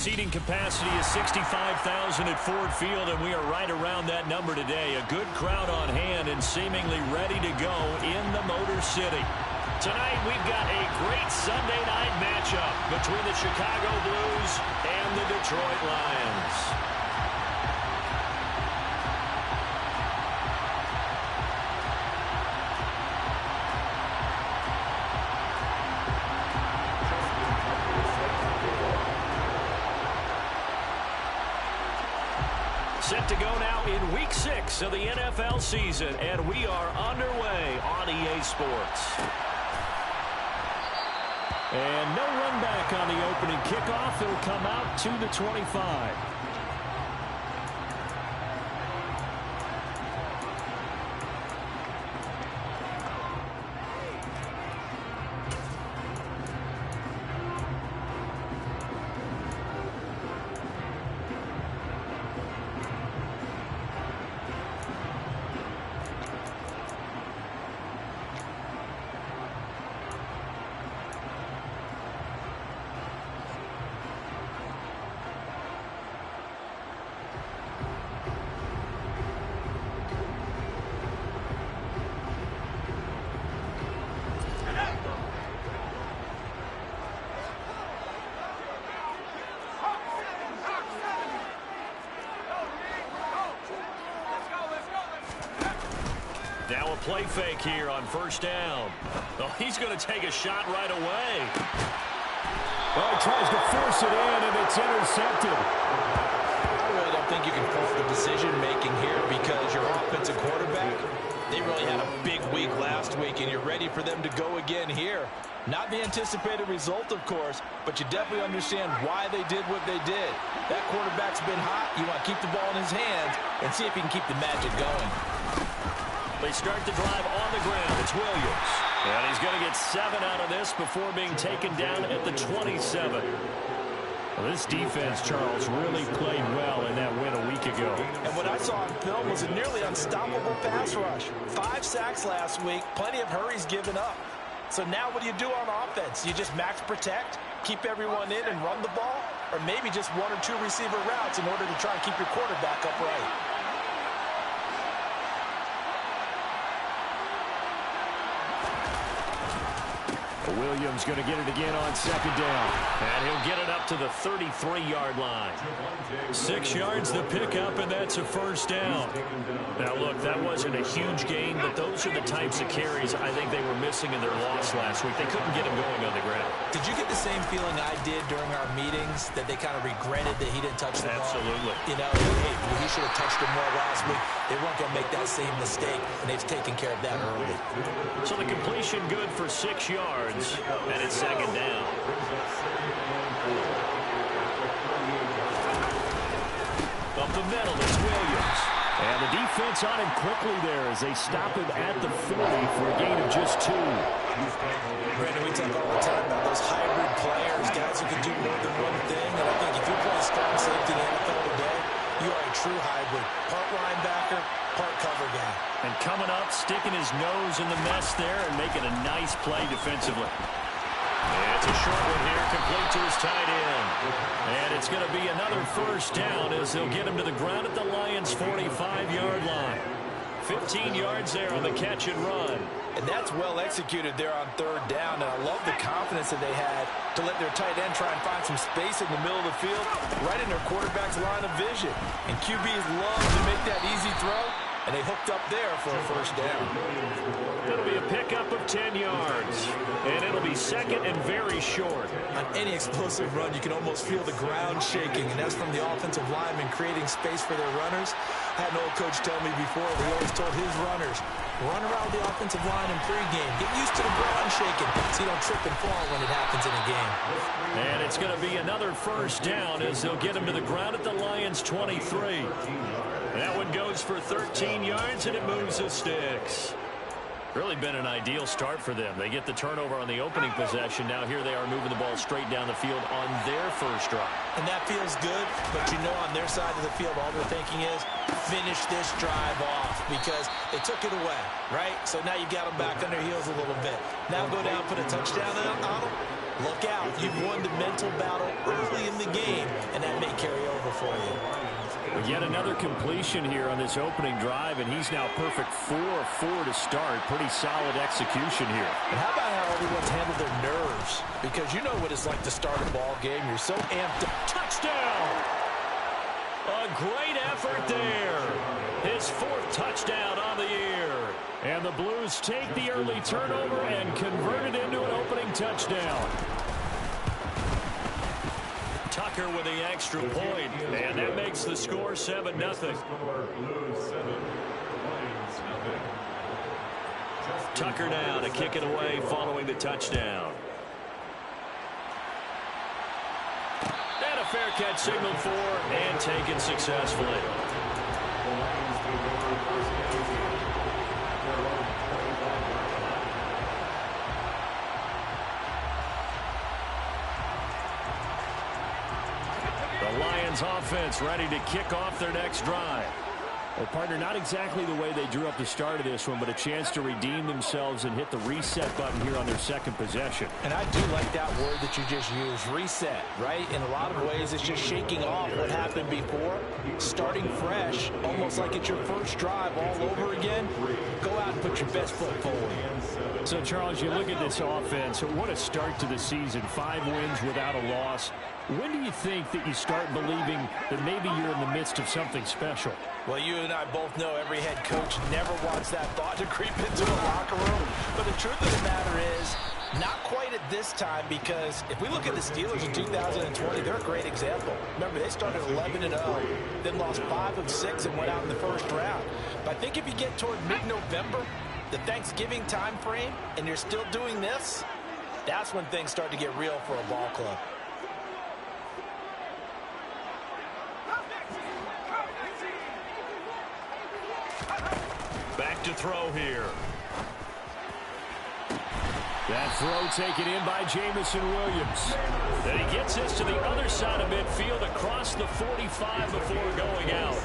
Seating capacity is 65,000 at Ford Field, and we are right around that number today. A good crowd on hand and seemingly ready to go in the Motor City. Tonight, we've got a great Sunday night matchup between the Chicago Blues and the Detroit Lions. Set to go now in Week 6 of the NFL season, and we are underway on EA Sports. And no run back on the opening kickoff. It'll come out to the 25. Now a play fake here on first down. Oh, he's going to take a shot right away. Well, he tries to force it in, and it's intercepted. I really don't think you can fault the decision-making here because your offensive quarterback, they really had a big week last week, and you're ready for them to go again here. Not the anticipated result, of course, but you definitely understand why they did what they did. That quarterback's been hot. You want to keep the ball in his hands and see if he can keep the magic going. They start the drive on the ground. It's Williams. And he's going to get 7 out of this before being taken down at the 27. Well, this defense, Charles, really played well in that win a week ago. And what I saw on film was a nearly unstoppable pass rush. 5 sacks last week, plenty of hurries given up. So now what do you do on offense? You just max protect, keep everyone in and run the ball, or maybe just 1 or 2 receiver routes in order to try and keep your quarterback upright. Williams going to get it again on second down. And he'll get it up to the 33-yard line. 6 yards the pickup, and that's a first down. Now, look, that wasn't a huge gain, but those are the types of carries I think they were missing in their loss last week. They couldn't get him going on the ground. Did you get the same feeling I did during our meetings, that they kind of regretted that he didn't touch the ball? Absolutely. You know, hey, he should have touched him more last week. They weren't going to make that same mistake, and they've taken care of that early. So the completion good for 6 yards, and it's second down. Up the middle, it's Williams. And the defense on him quickly there as they stop him at the 40 for a gain of just 2. Brandon, we talk all the time about those hybrid players, guys who can do more than one thing. And I think if you're playing strong safety in the NFL today, you are a true hybrid. Part linebacker, part cover guy. And coming up, sticking his nose in the mess there and making a nice play defensively. It's a short one here, complete to his tight end. And it's going to be another first down as they'll get him to the ground at the Lions' 45-yard line. 15 yards there on the catch and run. And that's well executed there on third down. And I love the confidence that they had to let their tight end try and find some space in the middle of the field, right in their quarterback's line of vision. And QBs love to make that easy throw, and they hooked up there for a first down. It'll be a pickup of 10 yards, and it'll be second and very short. On any explosive run, you can almost feel the ground shaking, and that's from the offensive linemen creating space for their runners. I had an old coach tell me before, he always told his runners, run around the offensive line in pregame. Get used to the ground shaking so you don't trip and fall when it happens in a game. And it's going to be another first down as they'll get him to the ground at the Lions' 23. That one goes for 13 yards, and it moves the sticks. Really been an ideal start for them. They get the turnover on the opening possession. Now here they are moving the ball straight down the field on their first drive. And that feels good, but you know on their side of the field, all they're thinking is finish this drive off because they took it away, right? So now you've got them back on their heels a little bit. Now go down, put a touchdown on them. Look out. You've won the mental battle early in the game, and that may carry over for you. Yet another completion here on this opening drive, and he's now perfect 4 of 4 to start. Pretty solid execution here. And how about how everyone's handled their nerves? Because you know what it's like to start a ball game. You're so amped up. Touchdown! A great effort there. His 4th touchdown on the year. And the Blues take the early turnover and convert it into an opening touchdown. Tucker with the extra point, and that makes the score 7-0. Tucker now to kick it away following the touchdown. And a fair catch signaled for and taken successfully. Lions offense ready to kick off their next drive. Well, partner, not exactly the way they drew up the start of this one, but a chance to redeem themselves and hit the reset button here on their second possession. And I do like that word that you just used, reset, right? In a lot of ways, it's just shaking off what happened before, starting fresh, almost like it's your first drive all over again. Go out and put your best foot forward. So, Charles, you look at this offense, what a start to the season, 5 wins without a loss. When do you think that you start believing that maybe you're in the midst of something special? Well, you and I both know every head coach never wants that thought to creep into a locker room. But the truth of the matter is, not quite at this time, because if we look at the Steelers in 2020, they're a great example. Remember, they started 11-0, then lost 5 of 6 and went out in the first round. But I think if you get toward mid-November, the Thanksgiving time frame, and you're still doing this, that's when things start to get real for a ball club. Back to throw here. That throw taken in by Jameson Williams. Then he gets this to the other side of midfield across the 45 before going out.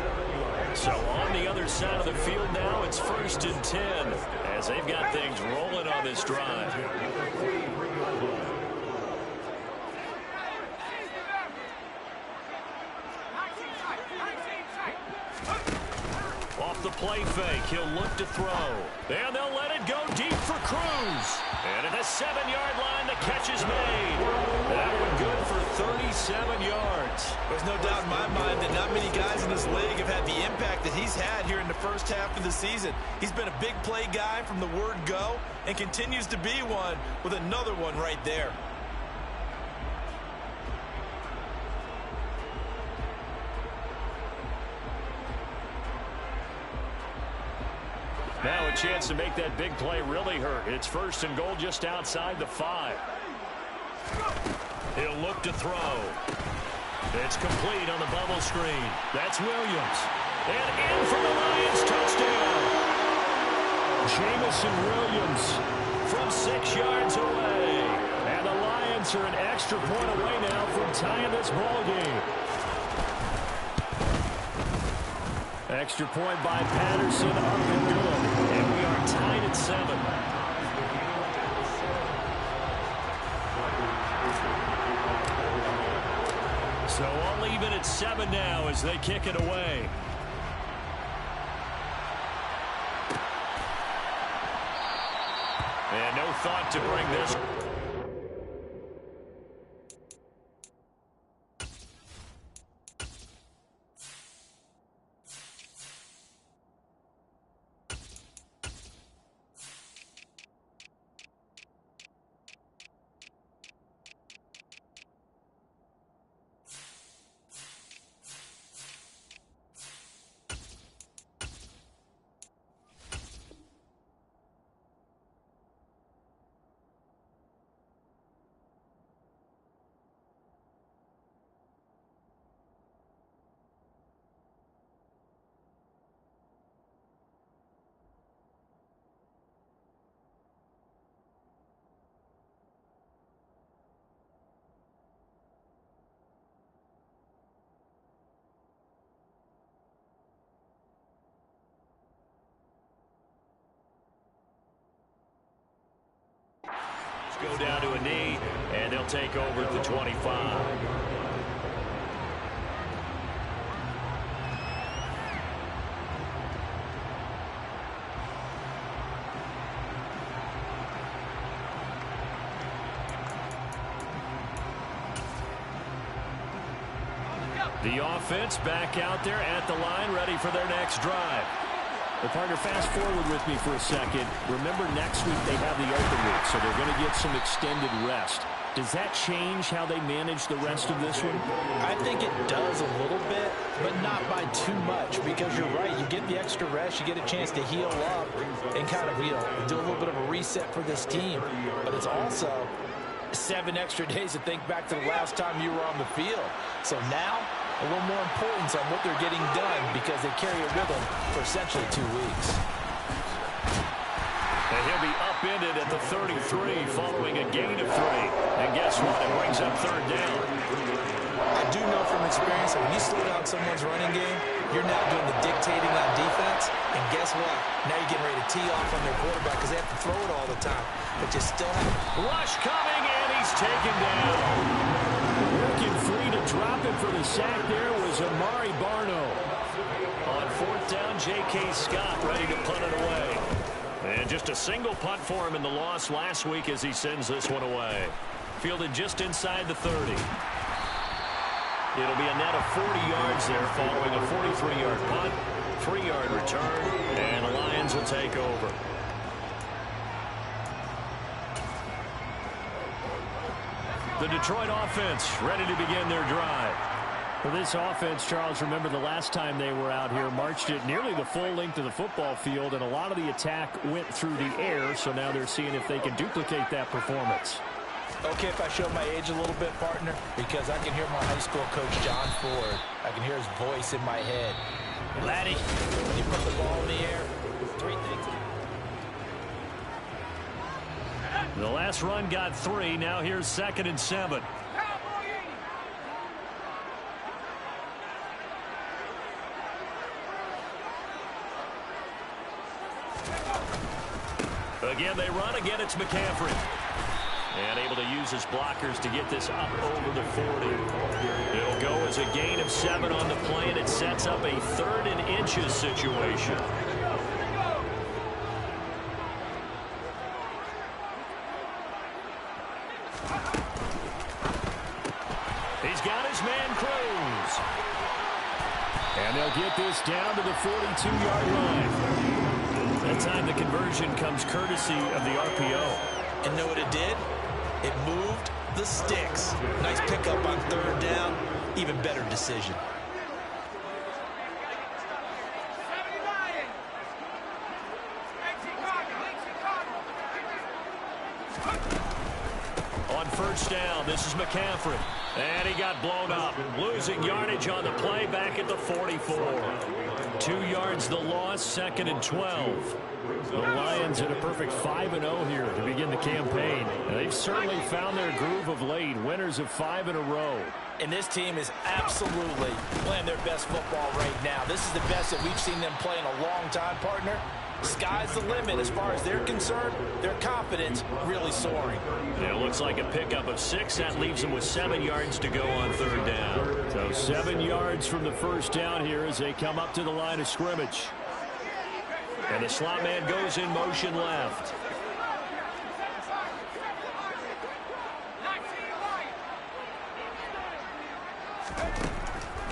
So on the other side of the field now, it's 1st and 10 as they've got things rolling on this drive. Off the play fake, he'll look to throw. And they'll let it go deep for Cruz. And at the 7-yard line, the catch is made. That one good for 37 yards. There's no doubt in my mind that not many guys in this league have had the impact that he's had here in the first half of the season. He's been a big play guy from the word go and continues to be one with another one right there. Now a chance to make that big play really hurt. It's 1st and goal just outside the 5. He'll look to throw. It's complete on the bubble screen. That's Williams. And in for the Lions touchdown. Jameson Williams from 6 yards away. And the Lions are an extra point away now from tying this ball game. Extra point by Patterson, up and good. And we are tied at 7. So all even at 7 now as they kick it away. And no thought to bring this. Go down to a knee, And they'll take over at the 25. The offense back out there at the line, ready for their next drive. Well, partner, fast forward with me for a second. Remember, next week they have the open week, so they're going to get some extended rest. Does that change how they manage the rest of this one? I think it does a little bit, but not by too much, because you're right. You get the extra rest, you get a chance to heal up and kind of, do a little bit of a reset for this team. But it's also 7 extra days to think back to the last time you were on the field. So now, a little more importance on what they're getting done because they carry it with them for essentially 2 weeks. And he'll be upended at the 33 following a gain of 3. And guess what? It brings up 3rd down. I do know from experience that when you slow down someone's running game, you're now doing the dictating on defense. And guess what? Now you're getting ready to tee off on their quarterback because they have to throw it all the time. But you still have rush coming, and he's taken down. Working free to drop it for the sack there was Amari Barno. On 4th down, J.K. Scott ready to punt it away. And just a single punt for him in the loss last week as he sends this one away. Fielded just inside the 30. It'll be a net of 40 yards there following a 43-yard punt, 3-yard return, and the Lions will take over. The Detroit offense ready to begin their drive. For this offense, Charles, remember the last time they were out here, marched it nearly the full length of the football field, and a lot of the attack went through the air, so now they're seeing if they can duplicate that performance. Okay, if I show my age a little bit, partner, because I can hear my high school coach, John Ford. I can hear his voice in my head. Laddie, when you put the ball in the air, 3 things. The last run got 3. Now here's 2nd and 7. Again, they run. Again, it's McCaffrey. And able to use his blockers to get this up over the 40. It'll go as a gain of 7 on the play, and it sets up a 3rd and inches situation. He's got his man Cruz. And they'll get this down to the 42-yard line. That time the conversion comes courtesy of the RPO. And know what it did? It moved the sticks. Nice pickup on 3rd down. Even better decision. On 1st down, this is McCaffrey. And he got blown up. Losing yardage on the play back at the 44. 2 yards the loss, 2nd and 12. The Lions at a perfect 5-0 here to begin the campaign. And they've certainly found their groove of late. Winners of 5 in a row. And this team is absolutely playing their best football right now. This is the best that we've seen them play in a long time, partner. Sky's the limit as far as they're concerned. Their confidence really soaring. Yeah, it looks like a pickup of 6. That leaves them with 7 yards to go on 3rd down. So 7 yards from the 1st down here as they come up to the line of scrimmage. And the slot man goes in motion left.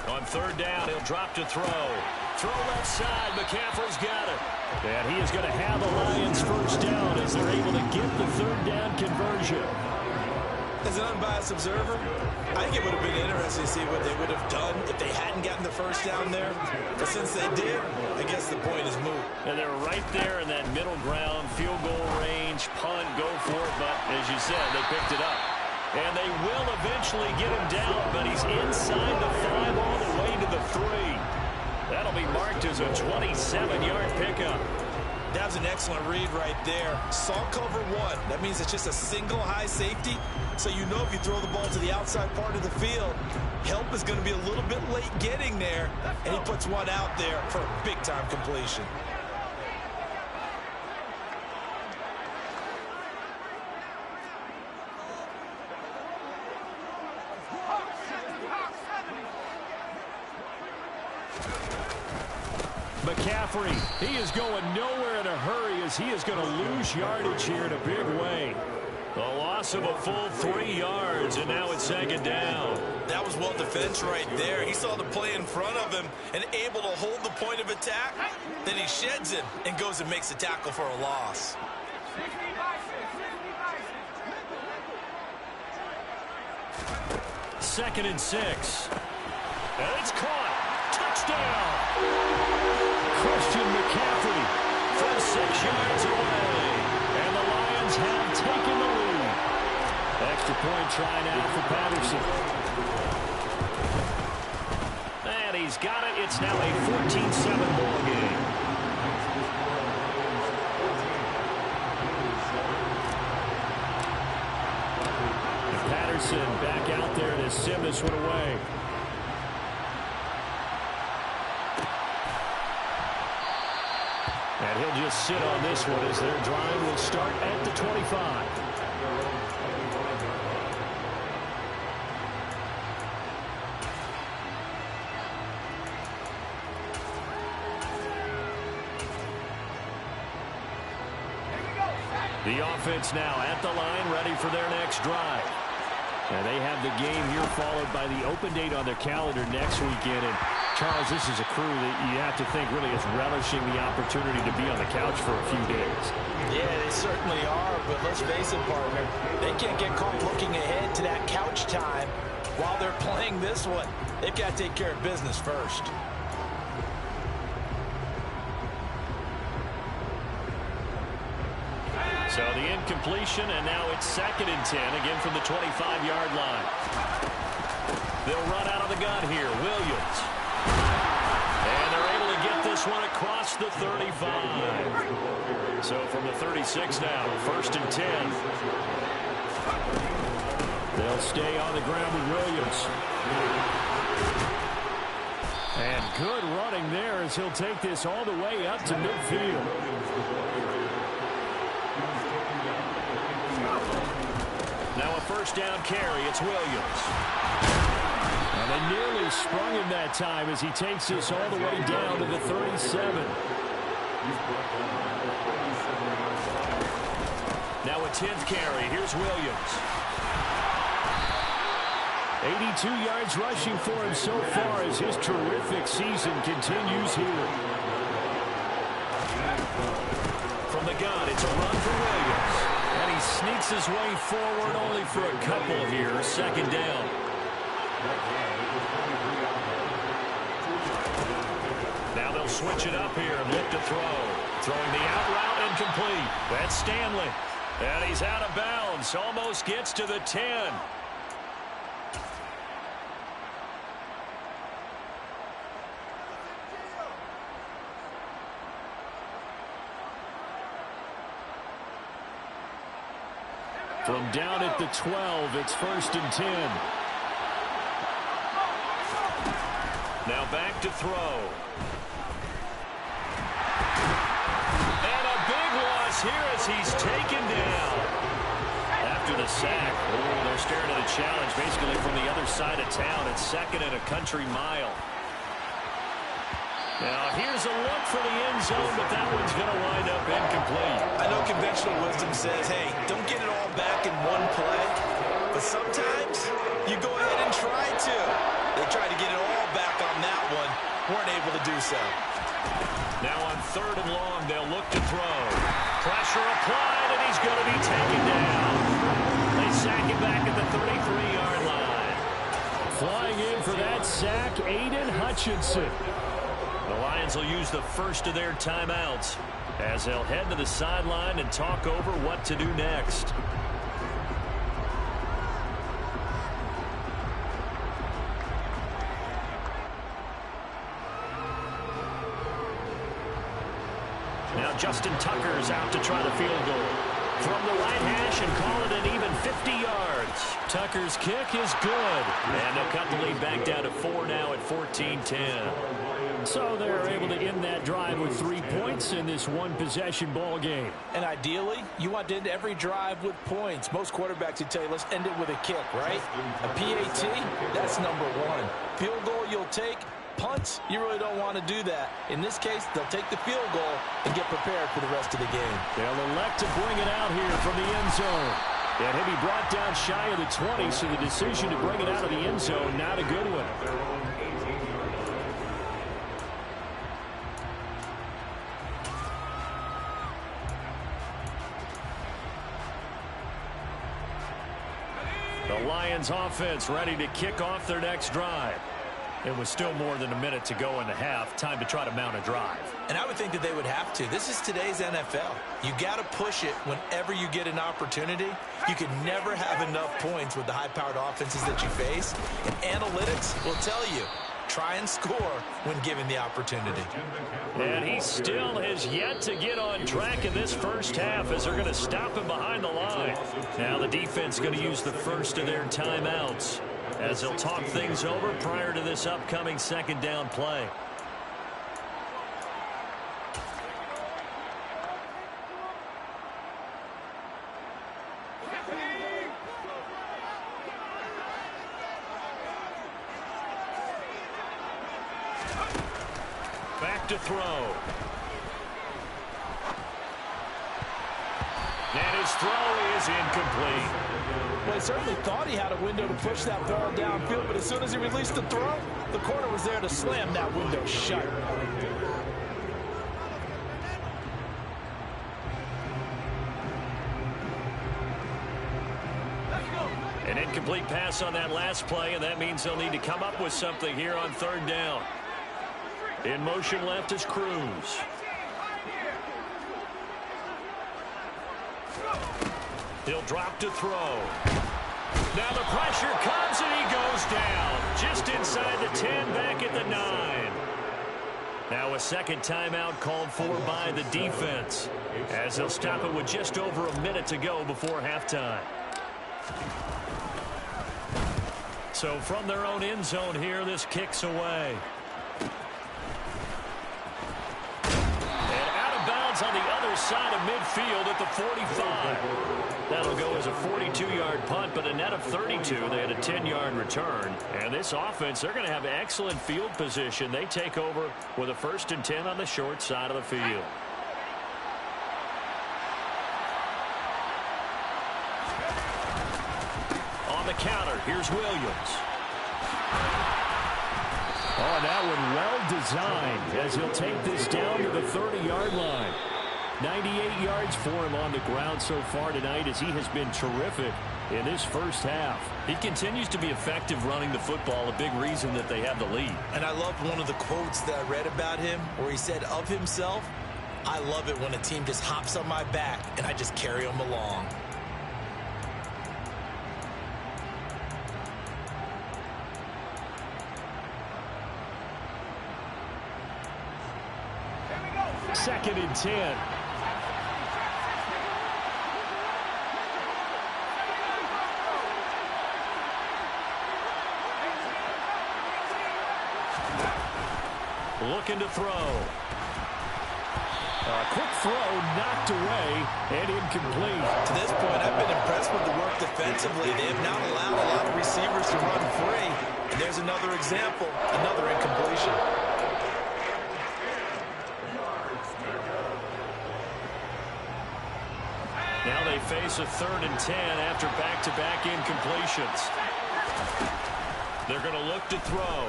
On 3rd down, he'll drop to throw. Throw left side. McCaffrey's got it. And he is going to have the Lions 1st down as they're able to get the 3rd down conversion. As an unbiased observer, I think it would have been interesting to see what they would have done if they hadn't gotten the 1st down there. But since they did, I guess the point is moot. And they're right there in that middle ground, field goal range, punt, go for it. But as you said, they picked it up. And they will eventually get him down, but he's inside the 5 all the way to the 3. That'll be marked as a 27-yard pickup. That was an excellent read right there. Saw cover 1. That means it's just a single high safety. So you know if you throw the ball to the outside part of the field, help is going to be a little bit late getting there. And he puts one out there for a big-time completion. McCaffrey, he is going nowhere in a hurry as he is going to lose yardage here in a big way. A loss of a full 3 yards, and now it's second down. That was well defense right there. He saw the play in front of him and able to hold the point of attack. Then he sheds him and goes and makes a tackle for a loss. Second and 6. And it's caught. Touchdown. Christian McCaffrey From 6 yards away. and the Lions have taken the lead. Extra point try now for Patterson. And he's got it. It's now a 14-7 ball game. Patterson back out there to send this one away. And he'll just sit on this one as their drive will start at the 25. The offense now at the line, ready for their next drive. And they have the game here followed by the open date on their calendar next weekend. And Charles, this is a crew that you have to think really is relishing the opportunity to be on the couch for a few days. Yeah, they certainly are, but let's face it, partner. They can't get caught looking ahead to that couch time while they're playing this one. They've got to take care of business first. So the incompletion, and now it's second and 10, again from the 25-yard line. They'll run out of the gun here. Williams. And they're able to get this one across the 35. So from the 36 now, first and 10. They'll stay on the ground with Williams. And good running there as he'll take this all the way up to midfield. Now a first down carry. It's Williams. And they nearly sprung him that time as he takes this all the way down to the 37. Now a 10th carry. Here's Williams. 82 yards rushing for him so far as his terrific season continues here. From the gun, it's a run for Williams. And he sneaks his way forward only for a couple here. Second down. Now they'll switch it up here and look to throw. Throwing the out route incomplete. That's Stanley. And he's out of bounds. Almost gets to the 10. From down at the 12, it's first and 10. Now back to throw. And a big loss here as he's taken down. After the sack, they're staring at a challenge basically from the other side of town. It's second and a country mile. Now here's a look for the end zone, but that one's going to wind up incomplete. I know conventional wisdom says, hey, don't get it all back in one play. But sometimes you go ahead and try to. They tried to get it all back on that one. Weren't able to do so. Now on third and long, they'll look to throw. Pressure applied, and he's going to be taken down. They sack him back at the 33-yard line. Flying in for that sack, Aiden Hutchinson. The Lions will use the first of their timeouts as they'll head to the sideline and talk over what to do next. Now Justin Tucker's out to try the field goal. From the right hash and call it an even 50 yards. Tucker's kick is good. And they'll cut the lead back down to 4 now at 14-10. So they're able to end that drive with 3 points in this one-possession ball game. And ideally, you want to end every drive with points. Most quarterbacks would tell you, let's end it with a kick, right? A PAT, that's number one. Field goal you'll take, punts, you really don't want to do that. In this case, they'll take the field goal and get prepared for the rest of the game. They'll elect to bring it out here from the end zone. And he'll be brought down shy of the 20, so the decision to bring it out of the end zone, not a good one. The Lions offense ready to kick off their next drive. It was still more than a minute to go in the half. Time to try to mount a drive. And I would think that they would have to. This is today's NFL. You got to push it whenever you get an opportunity. You can never have enough points with the high-powered offenses that you face. And analytics will tell you, try and score when given the opportunity. And he still has yet to get on track in this first half as they're going to stop him behind the line. Now the defense going to use the first of their timeouts as they'll talk things over prior to this upcoming second down play. Back to throw. And his throw is incomplete. Well, he certainly thought he had a window to push that ball downfield, but as soon as he released the throw, the corner was there to slam that window shut. An incomplete pass on that last play, and that means they'll need to come up with something here on third down. In motion left is Cruz. He'll drop to throw. Now the pressure comes and he goes down. Just inside the 10, back at the 9. Now a second timeout called for by the defense as they'll stop it with just over a minute to go before halftime. So from their own end zone here, this kicks away. On the other side of midfield at the 45. That'll go as a 42-yard punt, but a net of 32. They had a 10-yard return. And this offense, they're going to have excellent field position. They take over with a 1st and 10 on the short side of the field. On the counter, here's Williams. Oh, that one well designed as he'll take this down to the 30-yard line. 98 yards for him on the ground so far tonight as he has been terrific in this first half. He continues to be effective running the football, a big reason that they have the lead. And I loved one of the quotes that I read about him where he said of himself, "I love it when a team just hops on my back and I just carry them along." Second and 10. Looking to throw. A quick throw knocked away and incomplete. To this point, I've been impressed with the work defensively. They have not allowed a lot of receivers to run free. And there's another example, another incompletion. Now they face a 3rd and 10 after back-to-back incompletions. They're going to look to throw.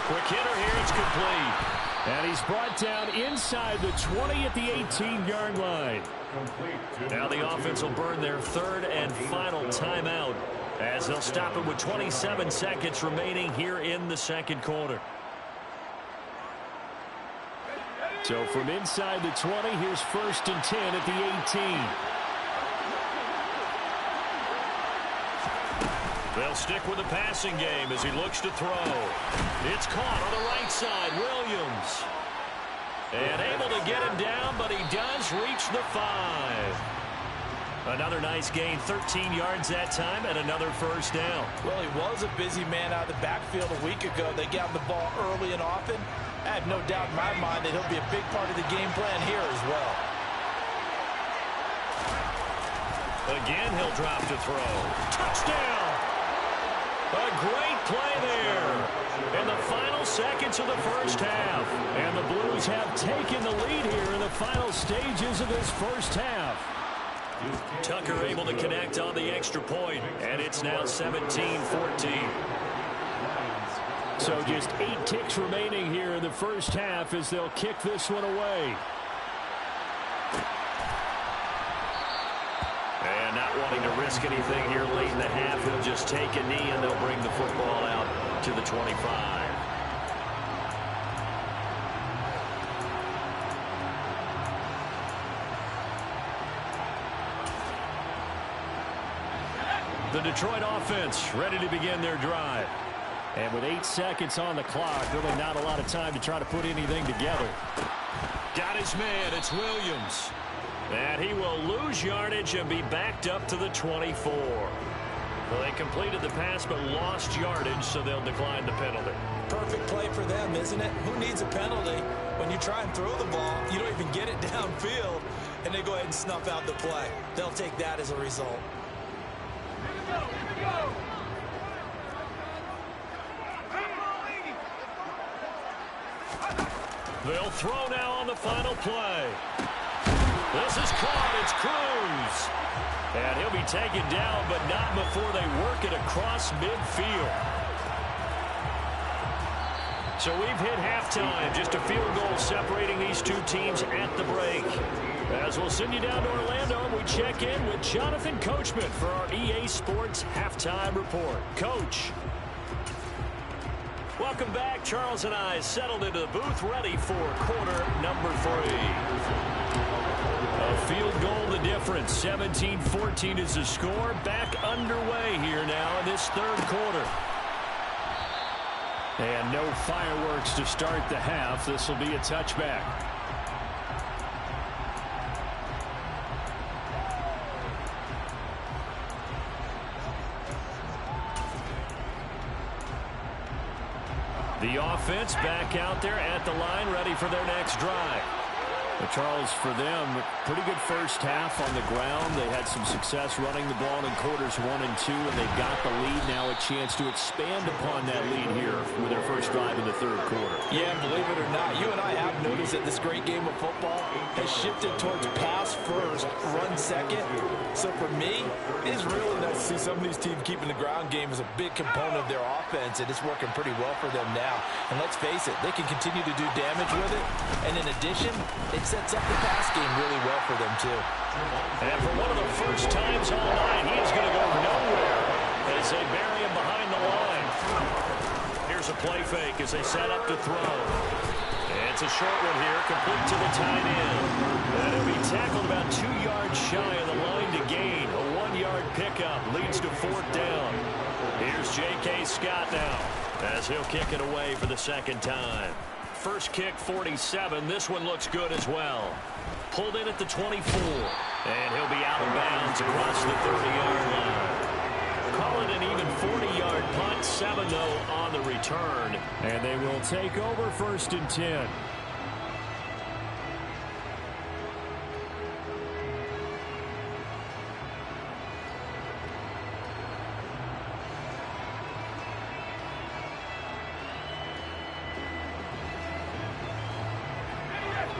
Quick hitter here, it's complete. And he's brought down inside the 20 at the 18-yard line. Now the offense will burn their 3rd and final timeout as they'll stop it with 27 seconds remaining here in the second quarter. So from inside the 20, here's 1st and 10 at the 18. They'll stick with the passing game as he looks to throw. It's caught on the right side. Williams. And able to get him down, but he does reach the 5. Another nice gain, 13 yards that time, and another first down. Well, he was a busy man out of the backfield a week ago. They got him the ball early and often. I have no doubt in my mind that he'll be a big part of the game plan here as well. Again, he'll drop to throw. Touchdown! A great play there. And the seconds of the first half. And the Blues have taken the lead here in the final stages of this first half. Tucker able to connect on the extra point, and it's now 17-14. So just 8 ticks remaining here in the first half as they'll kick this one away. And not wanting to risk anything here late in the half, he'll just take a knee and they'll bring the football out to the 25. The Detroit offense ready to begin their drive. And with 8 seconds on the clock, really not a lot of time to try to put anything together. Got his man, it's Williams. And he will lose yardage and be backed up to the 24. Well, they completed the pass but lost yardage, so they'll decline the penalty. Perfect play for them, isn't it? Who needs a penalty when you try and throw the ball, you don't even get it downfield, and they go ahead and snuff out the play. They'll take that as a result. Here we go. They'll throw now on the final play. This is caught. It's Cruz. And he'll be taken down, but not before they work it across midfield. So we've hit halftime. Just a field goal separating these two teams at the break. As we'll send you down to Orlando, we check in with Jonathan Coachman for our EA Sports Halftime Report. Coach. Welcome back. Charles and I settled into the booth ready for quarter number 3. A field goal the difference. 17-14 is the score. Back underway here now in this third quarter. And no fireworks to start the half. This will be a touchback. The offense back out there at the line, ready for their next drive. But Charles, for them, pretty good first half on the ground. They had some success running the ball in quarters 1 and 2, and they've got the lead now, a chance to expand upon that lead here with their first drive in the third quarter. Yeah, believe it or not, you and I have noticed that this great game of football has shifted towards pass first, run second. So for me, it is really nice to see some of these teams keeping the ground game as a big component of their offense, and it's working pretty well for them now. And let's face it, they can continue to do damage with it, and in addition, it sets up the pass game really well for them, too. And for one of the first times all night, he is going to go nowhere as they bury him behind the line. Here's a play fake as they set up to throw. And it's a short one here, complete to the tight end. And he'll be tackled about 2 yards shy of the line to gain. A 1-yard pickup leads to 4th down. Here's J.K. Scott now as he'll kick it away for the second time. First kick, 47. This one looks good as well. Pulled in at the 24. And he'll be out of bounds across the 30-yard line. Call it an even 40-yard punt. 7, though, on the return. And they will take over 1st and 10.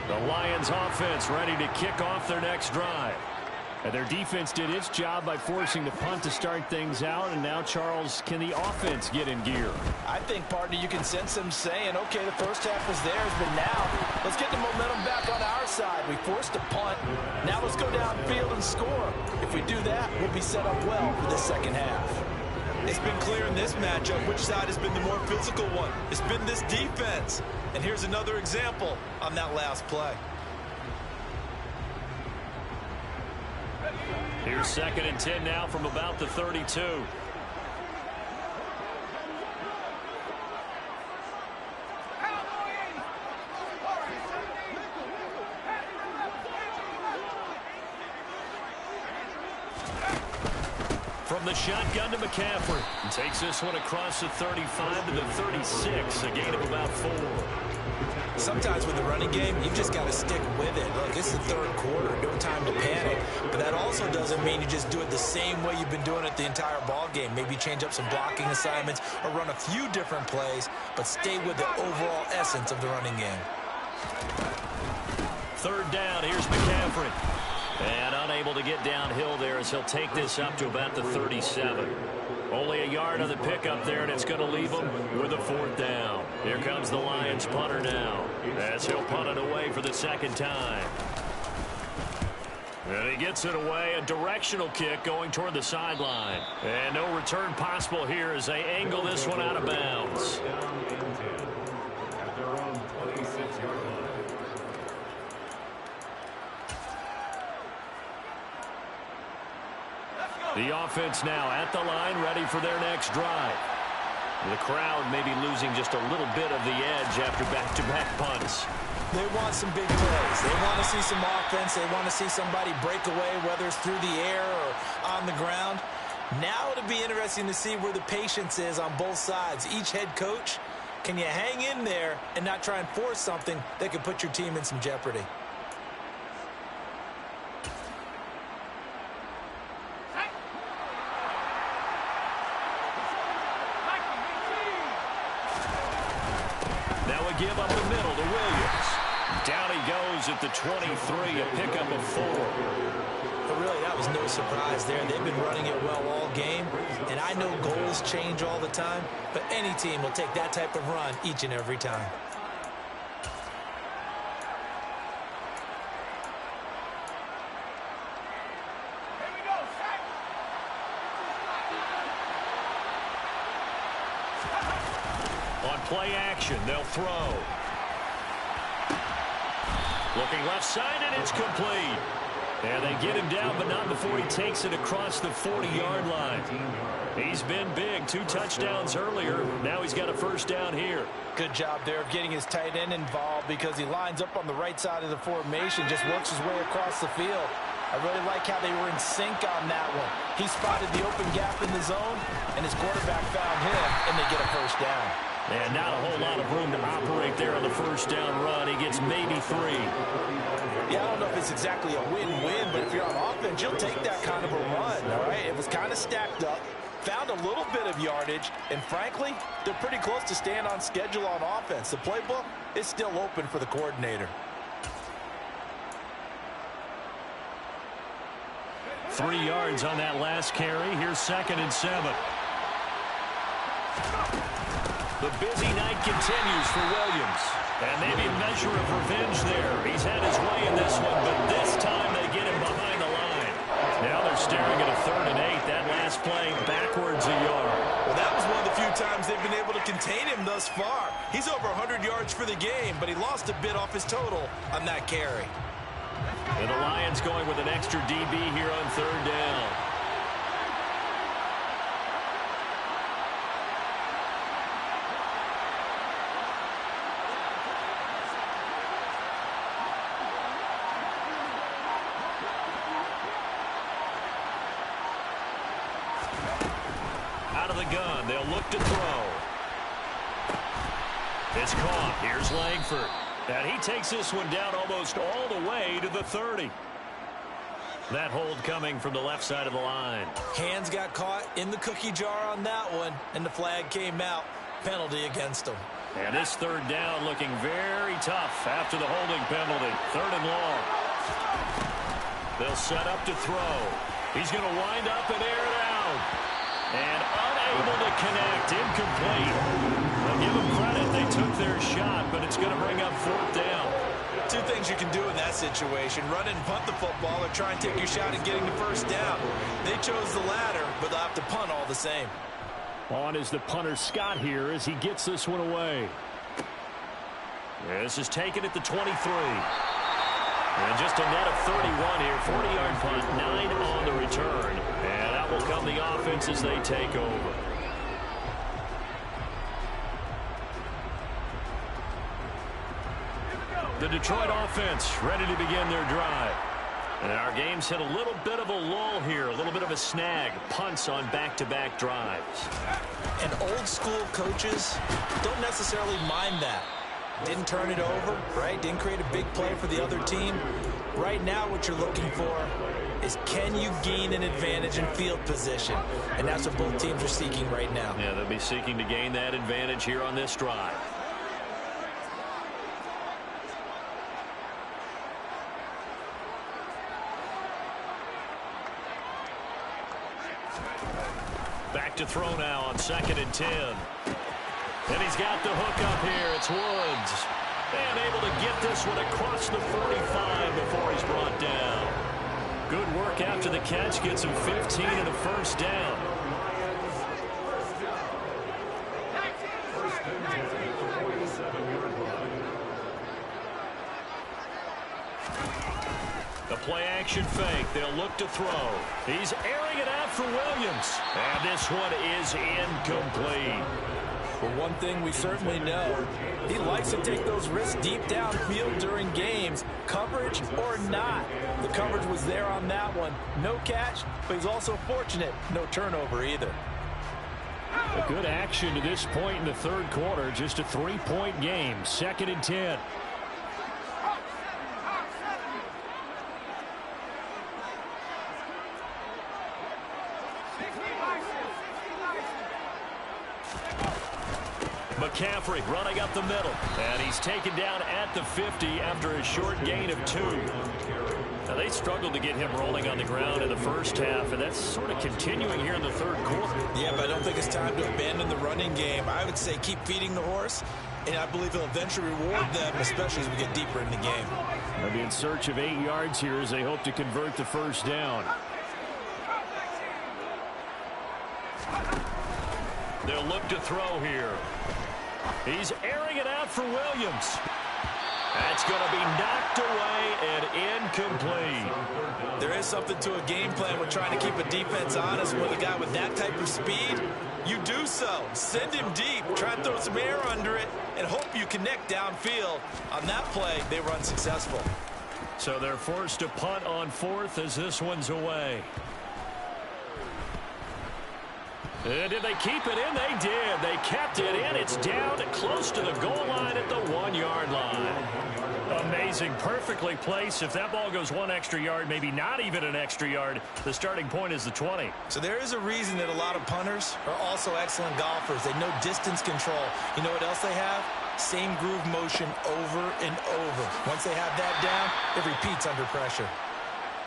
The Lions offense ready to kick off their next drive. And their defense did its job by forcing the punt to start things out. And now, Charles, can the offense get in gear? I think, partner, you can sense them saying, okay, the first half was theirs, but now let's get the momentum back on our side. We forced a punt. Now let's go downfield and score. If we do that, we'll be set up well for the second half. It's been clear in this matchup which side has been the more physical one. It's been this defense. And here's another example on that last play. Here's 2nd and 10 now from about the 32. From the shotgun to McCaffrey. Takes this one across the 35 to the 36. A gain of about 4. Sometimes with the running game, you've just got to stick with it. Look, it's the third quarter, no time to panic. But that also doesn't mean you just do it the same way you've been doing it the entire ball game. Maybe change up some blocking assignments or run a few different plays, but stay with the overall essence of the running game. Third down, here's McCaffrey. And unable to get downhill there as he'll take this up to about the 37. Only a yard on the pickup there, and it's going to leave him with a fourth down. Here comes the Lions punter now, as he'll punt it away for the second time. And he gets it away, a directional kick going toward the sideline. And no return possible here as they angle this one out of bounds. The offense now at the line, ready for their next drive. The crowd may be losing just a little bit of the edge after back-to-back punts. They want some big plays. They want to see some offense. They want to see somebody break away, whether it's through the air or on the ground. Now it'll be interesting to see where the patience is on both sides. Each head coach, can you hang in there and not try and force something that could put your team in some jeopardy? Give up the middle to Williams. Down he goes at the 23, a pickup of 4. But really, that was no surprise there. They've been running it well all game, and I know goals change all the time, but any team will take that type of run each and every time. Play action, they'll throw. Looking left side, and it's complete. And they get him down, but not before he takes it across the 40-yard line. He's been big, 2 touchdowns earlier. Now he's got a first down here. Good job there of getting his tight end involved because he lines up on the right side of the formation, just works his way across the field. I really like how they were in sync on that one. He spotted the open gap in the zone, and his quarterback found him, and they get a first down. And not a whole lot of room to operate there on the first down run. He gets maybe 3. Yeah, I don't know if it's exactly a win-win, but if you're on offense, you'll take that kind of a run, all right? It was kind of stacked up, found a little bit of yardage, and frankly, they're pretty close to staying on schedule on offense. The playbook is still open for the coordinator. 3 yards on that last carry. Here's 2nd and 7. The busy night continues for Williams. And maybe a measure of revenge there. He's had his way in this one, but this time they get him behind the line. Now they're staring at a 3rd and 8. That last play backwards a yard. Well, that was one of the few times they've been able to contain him thus far. He's over 100 yards for the game, but he lost a bit off his total on that carry. And the Lions going with an extra DB here on 3rd down. Out of the gun, they'll look to throw. It's caught. Here's Langford. And he takes this one down almost all the way to the 30. That hold coming from the left side of the line. Hands got caught in the cookie jar on that one, and the flag came out. Penalty against him. And this 3rd down looking very tough after the holding penalty. 3rd and long. They'll set up to throw. He's going to wind up and air it out. And unable to connect. Incomplete. Well, give them credit. They took their shot, but it's going to bring up 4th down. 2 things you can do in that situation. Run and punt the football or try and take your shot at getting the first down. They chose the latter, but they'll have to punt all the same. On is the punter Scott here as he gets this one away. This is taken at the 23. And just a net of 31 here. 40-yard punt, 9 on the return. And out will come the offense as they take over. The Detroit offense ready to begin their drive. And our game's hit a little bit of a lull here, a little bit of a snag. Punts on back-to-back drives. And old-school coaches don't necessarily mind that. Didn't turn it over, right? Didn't create a big play for the other team. Right now what you're looking for is, can you gain an advantage in field position? And that's what both teams are seeking right now. Yeah, they'll be seeking to gain that advantage here on this drive. Back to throw now on 2nd and 10. And he's got the hook up here. It's Woods. And able to get this one across the 45 before he's brought down. Good work after the catch. Gets him 15 and a first down. The play action fake. They'll look to throw. He's airing it out for Williams. And this one is incomplete. Well, one thing we certainly know, he likes to take those risks deep downfield during games, coverage or not. The coverage was there on that one. No catch, but he's also fortunate. No turnover either. A good action to this point in the third quarter. Just a 3-point game. 2nd and 10. McCaffrey running up the middle. And he's taken down at the 50 after a short gain of 2. Now, they struggled to get him rolling on the ground in the first half, and that's sort of continuing here in the third quarter. Yeah, but I don't think it's time to abandon the running game. I would say keep feeding the horse, and I believe he'll eventually reward them, especially as we get deeper in the game. They'll be in search of 8 yards here as they hope to convert the first down. They'll look to throw here. He's airing it out for Williams. That's going to be knocked away and incomplete. There is something to a game plan with trying to keep a defense honest with a guy with that type of speed. You do so. Send him deep. Try and throw some air under it and hope you connect downfield. On that play, they were unsuccessful. So they're forced to punt on 4th as this one's away. And did they keep it in? They did. They kept it in. It's down close to the goal line at the 1-yard line. Amazing. Perfectly placed. If that ball goes 1 extra yard, maybe not even an extra yard, the starting point is the 20. So there is a reason that a lot of punters are also excellent golfers. They know distance control. You know what else they have? Same groove motion over and over. Once they have that down, it repeats under pressure.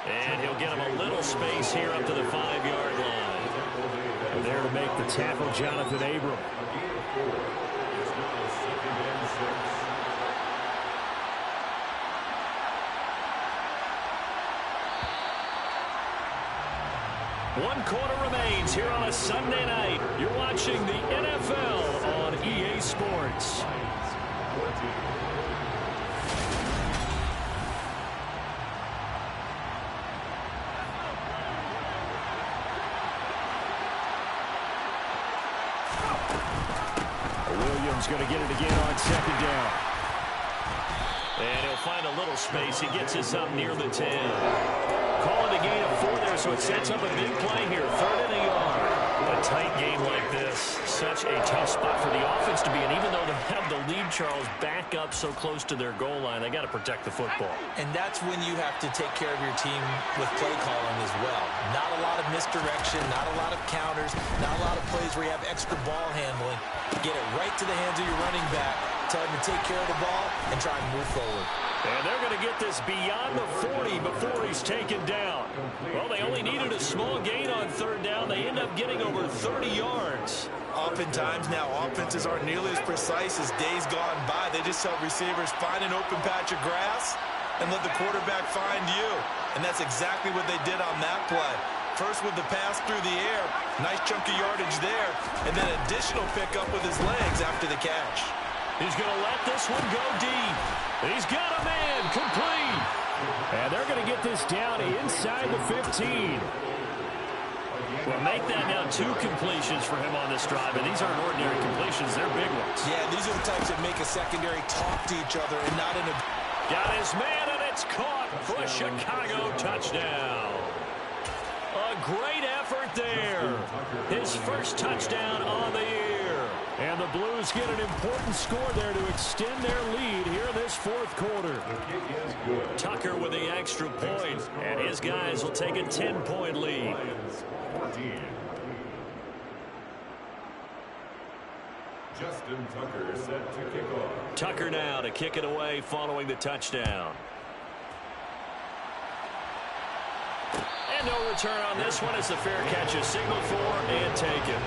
And he'll get him a little space here up to the 5-yard line. And there to make the tackle, Jonathan Abram. One quarter remains here on a Sunday night. You're watching the NFL on EA Sports. Williams going to get it again on 2nd down. And he'll find a little space. He gets us up near the 10. Calling a gain of 4 there, so it sets up a big play here. 3rd and a yard. A tight game like this, such a tough spot for the offense to be in. Even though they have the lead, Charles, back up so close to their goal line, they got to protect the football. And that's when you have to take care of your team with play calling as well. Not a lot of misdirection, not a lot of counters, not a lot of plays where you have extra ball handling. Get it right to the hands of your running back, tell him to take care of the ball, and try and move forward. And they're going to get this beyond the 40 before he's taken down. Well, they only needed a small gain on 3rd down. They end up getting over 30 yards. Oftentimes now, offenses aren't nearly as precise as days gone by. They just help receivers find an open patch of grass and let the quarterback find you. And that's exactly what they did on that play. First with the pass through the air, nice chunk of yardage there, and then additional pickup with his legs after the catch. He's going to let this one go deep. He's got a man complete. And they're going to get this down inside the 15. Well, make that now 2 completions for him on this drive, and these aren't ordinary completions. They're big ones. Yeah, these are the types that make a secondary talk to each other and not in a... Got his man, and it's caught for a Chicago touchdown. A great effort there. His first touchdown on the year. And the Blues get an important score there to extend their lead here in this fourth quarter. Tucker with the extra point, and his guys will take a 10-point lead. Justin Tucker set to kick off. Tucker now to kick it away following the touchdown. And no return on this one as the fair catch is signaled for and taken.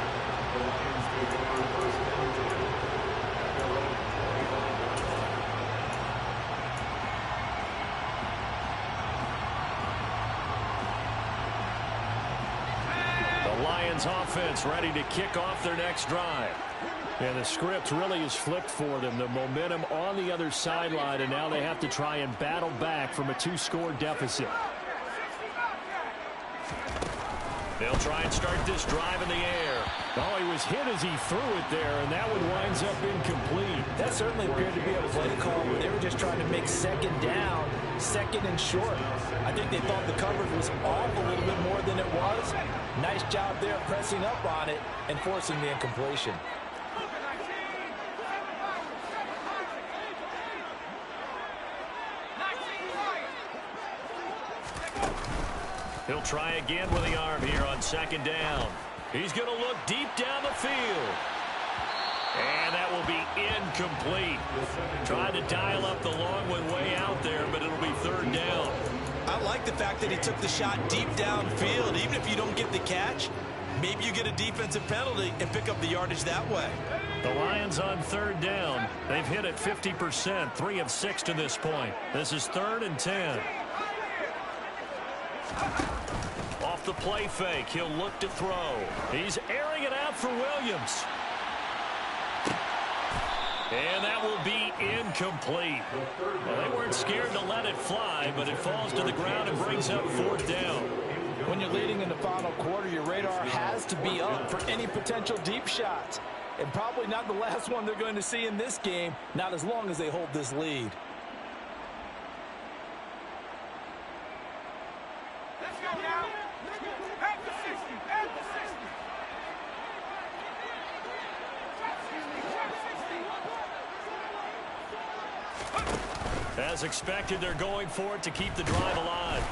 The Lions offense ready to kick off their next drive. And the script really is flipped for them. The momentum on the other sideline, and now they have to try and battle back from a 2-score deficit. They'll try and start this drive in the air. Oh, he was hit as he threw it there, and that one winds up incomplete. That certainly appeared to be a play call. They were just trying to make second down, second and short. I think they thought the coverage was off a little bit more than it was. Nice job there pressing up on it and forcing the incompletion. He'll try again with the arm here on second down. He's going to look deep down the field. And that will be incomplete. Tried to dial up the long one way out there, but it'll be third down. I like the fact that he took the shot deep downfield. Even if you don't get the catch, maybe you get a defensive penalty and pick up the yardage that way. The Lions on third down. They've hit it 50%, 3 of 6 to this point. This is 3rd and 10. Off the play fake, he'll look to throw. He's airing it out for Williams. And that will be incomplete. Well, they weren't scared to let it fly, but it falls to the ground and brings up 4th down. When you're leading in the final quarter, your radar has to be up for any potential deep shots. And probably not the last one they're going to see in this game, not as long as they hold this lead. Let's go now. At the 60. At the 60. As expected, they're going for it to keep the drive alive.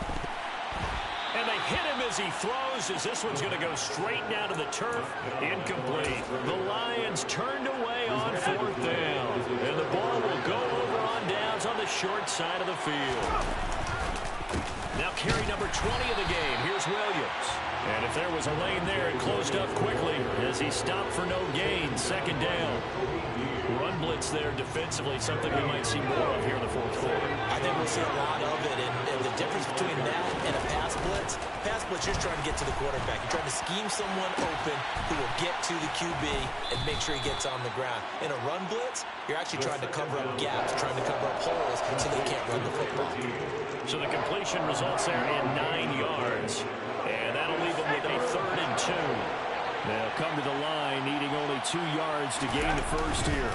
And they hit him as he throws, as this one's going to go straight down to the turf. Incomplete. The Lions turned away on 4th down. And the ball will go over on downs on the short side of the field. Now carry number 20 of the game. Here's Williams. And if there was a lane there, it closed up quickly as he stopped for no gain. 2nd down. Run blitz there defensively, something we might see more of here in the 4th quarter. I think we'll see a lot of it. And the difference between that and a pass blitz, you're trying to get to the quarterback. You're trying to scheme someone open who will get to the QB and make sure he gets on the ground. In a run blitz, you're actually trying to cover up gaps, trying to cover up holes so they can't run the football. So the completion results there in 9 yards. And that'll leave them with a 3rd and 2. They'll come to the line needing only 2 yards to gain the first here.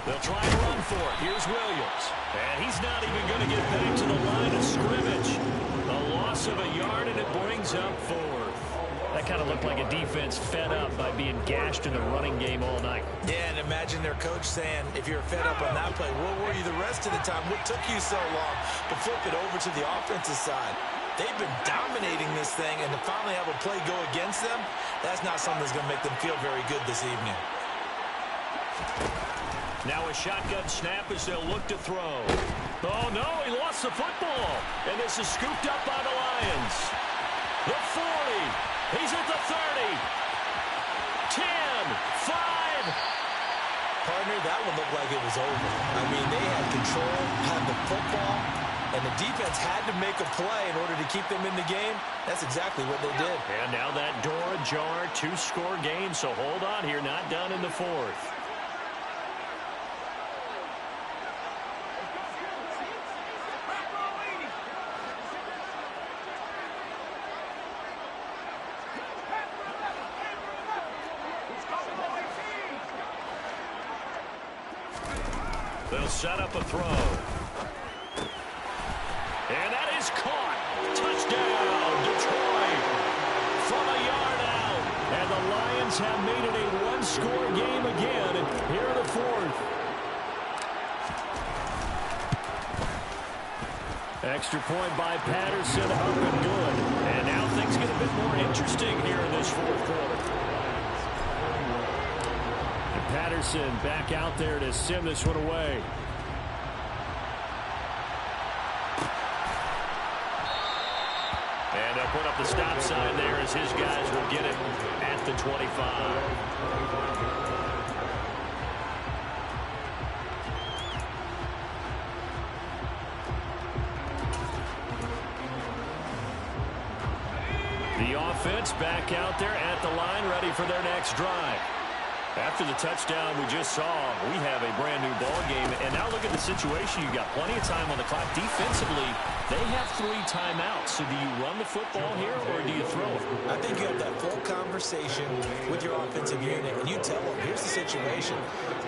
They'll try and run for it. Here's Williams. And he's not even going to get back to the line of scrimmage. A loss of a yard, and it brings up 4th. That kind of looked like a defense fed up by being gashed in the running game all night. Yeah, and imagine their coach saying, if you're fed up on that play, where were you the rest of the time? What took you so long to flip it over to the offensive side? They've been dominating this thing, and to finally have a play go against them, that's not something that's going to make them feel very good this evening. Now a shotgun snap as they'll look to throw. Oh, no, he lost the football. And this is scooped up by the Lions. The 40. He's at the 30. 10, 5. Partner, that one looked like it was over. I mean, they had control, had the football, and the defense had to make a play in order to keep them in the game. That's exactly what they did. And now that door ajar, 2-score game, so hold on here, not done in the 4th. They'll set up a throw. And that is caught. Touchdown, Detroit. From a yard out. And the Lions have made it a one-score game again here in the fourth. Extra point by Patterson, up and good. And now things get a bit more interesting here in this fourth quarter. And Patterson back out there to send this one away. And they'll put up the stop sign there as his guys will get it at the 25. The offense back out there at the line, ready for their next drive. After the touchdown we just saw, we have a brand-new ball game. And now look at the situation. You've got plenty of time on the clock. Defensively, they have 3 timeouts. So do you run the football here, or do you throw it? I think you have that full conversation with your offensive unit, and you tell them, here's the situation.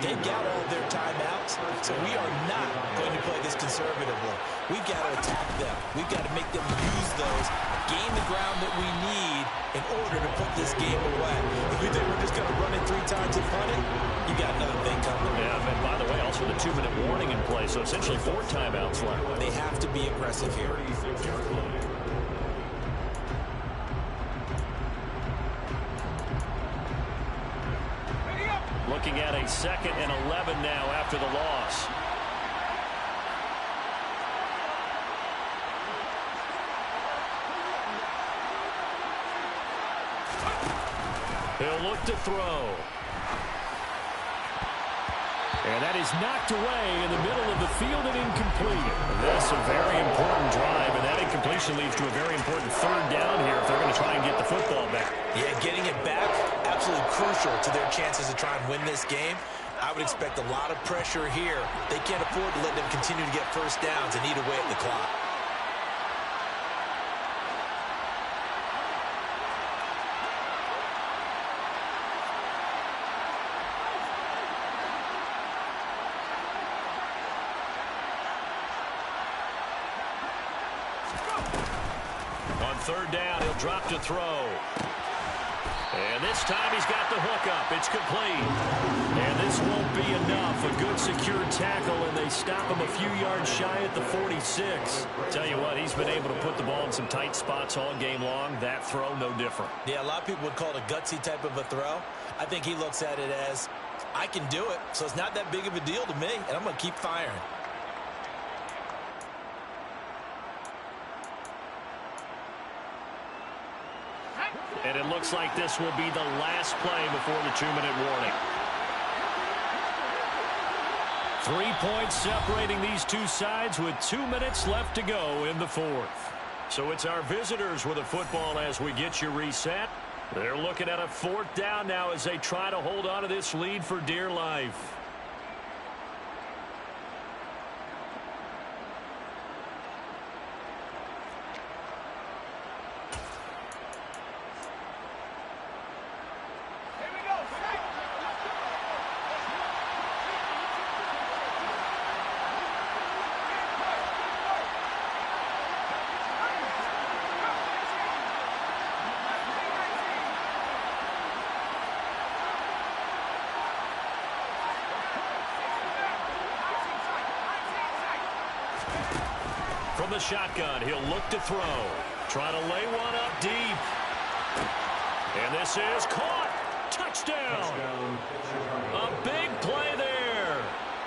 They've got all of their timeouts, so we are not going to play this conservatively. We've got to attack them. We've got to make them use those, gain the ground that we need in order to put this game away. If you think we're just going to run it 3 times and punt it, you got another thing coming. Yeah, and by the way, also the 2-minute warning in play, so essentially 4 timeouts left. They have to be aggressive here. Looking at a 2nd and 11 now after the loss. He'll look to throw. And that is knocked away in the middle of the field and incomplete. This a very important drive, and that incompletion leads to a very important 3rd down here if they're going to try and get the football back. Yeah, getting it back, absolutely crucial to their chances to try and win this game. I would expect a lot of pressure here. They can't afford to let them continue to get first downs and eat away at the clock. On 3rd down, he'll drop to throw. And this time he's got the hook up. It's complete. And this won't be enough. A good secure tackle, and they stop him a few yards shy at the 46. Tell you what, he's been able to put the ball in some tight spots all game long. That throw, no different. Yeah, a lot of people would call it a gutsy type of a throw. I think he looks at it as, I can do it, so it's not that big of a deal to me, and I'm going to keep firing. And it looks like this will be the last play before the 2-minute warning. 3 points separating these two sides with 2 minutes left to go in the 4th. So it's our visitors with the football as we get you reset. They're looking at a 4th down now as they try to hold on to this lead for dear life. From the shotgun, he'll look to throw. Try to lay one up deep. And this is caught. Touchdown. A big play there.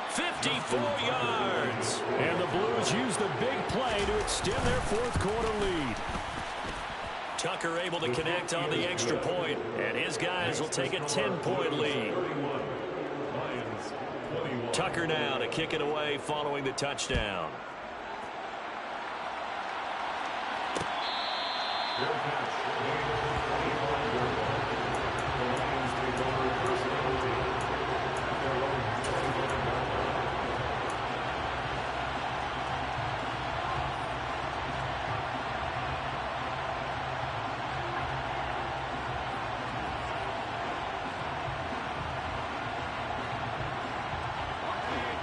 54 yards. And the Blues use the big play to extend their 4th quarter lead. Tucker able to connect on the extra point, and his guys will take a 10-point lead. Tucker now to kick it away following the touchdown.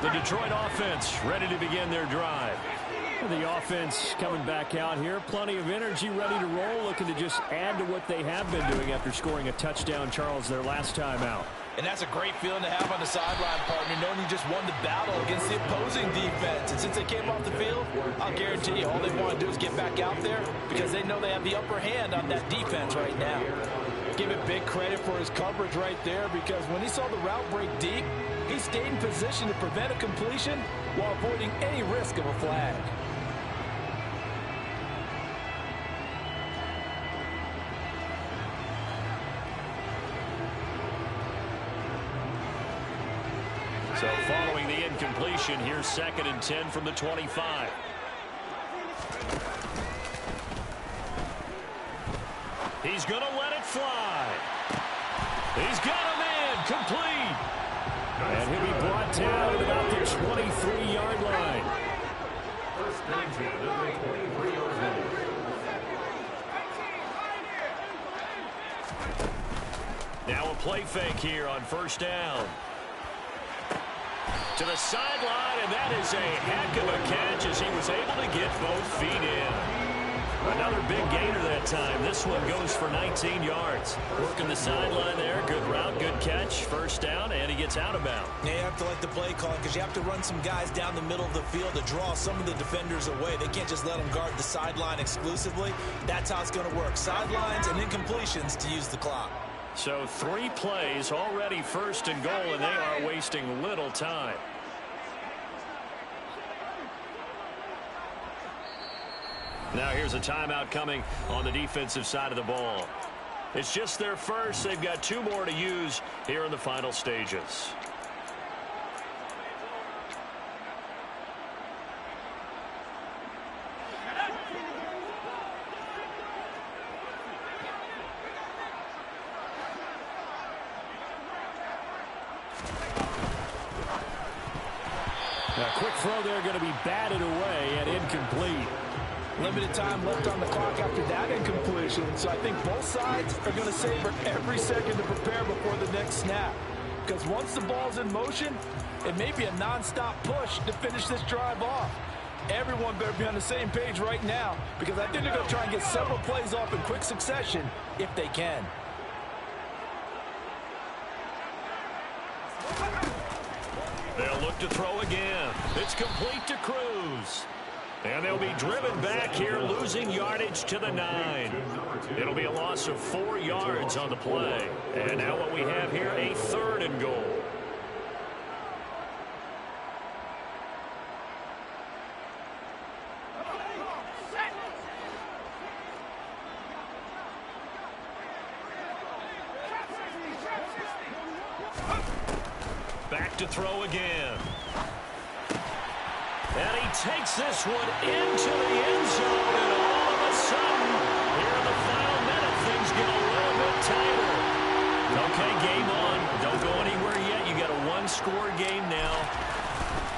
The Detroit offense ready to begin their drive. The offense coming back out here. Plenty of energy, ready to roll, looking to just add to what they have been doing after scoring a touchdown, Charles, their last time out. And that's a great feeling to have on the sideline, partner, knowing you just won the battle against the opposing defense. And since they came off the field, I'll guarantee you all they want to do is get back out there because they know they have the upper hand on that defense right now. Give it big credit for his coverage right there because when he saw the route break deep, he stayed in position to prevent a completion while avoiding any risk of a flag. So following the incompletion, here's 2nd and 10 from the 25. He's going to let it fly. He's got a man complete. And he'll be brought down at about the 23-yard line. First and 10 at the 23-yard line. Now a play fake here on 1st down. To the sideline, and that is a heck of a catch as he was able to get both feet in. Another big gainer that time. This one goes for 19 yards. Working the sideline there. Good route, good catch. 1st down, and he gets out of bounds. Yeah, you have to like the play call because you have to run some guys down the middle of the field to draw some of the defenders away. They can't just let them guard the sideline exclusively. That's how it's going to work. Sidelines and incompletions to use the clock. So 3 plays already 1st and goal, and they are wasting little time. Now here's a timeout coming on the defensive side of the ball. It's just their first. They've got 2 more to use here in the final stages. Now, quick throw there going to be batted away and incomplete. Limited time left on the clock after that incompletion. So I think both sides are going to savor every second to prepare before the next snap. Because once the ball's in motion, it may be a non-stop push to finish this drive off. Everyone better be on the same page right now because I think they're going to try and get several plays off in quick succession if they can. They'll look to throw again. It's complete to Cruz. And they'll be driven back here, losing yardage to the 9. It'll be a loss of 4 yards on the play. And now what we have here, a 3rd and goal. Back to throw again. And he takes this one into the end zone, and all of a sudden, here in the final minute, things get a little bit tighter. Okay, game on. Don't go anywhere yet. You got a 1-score game now.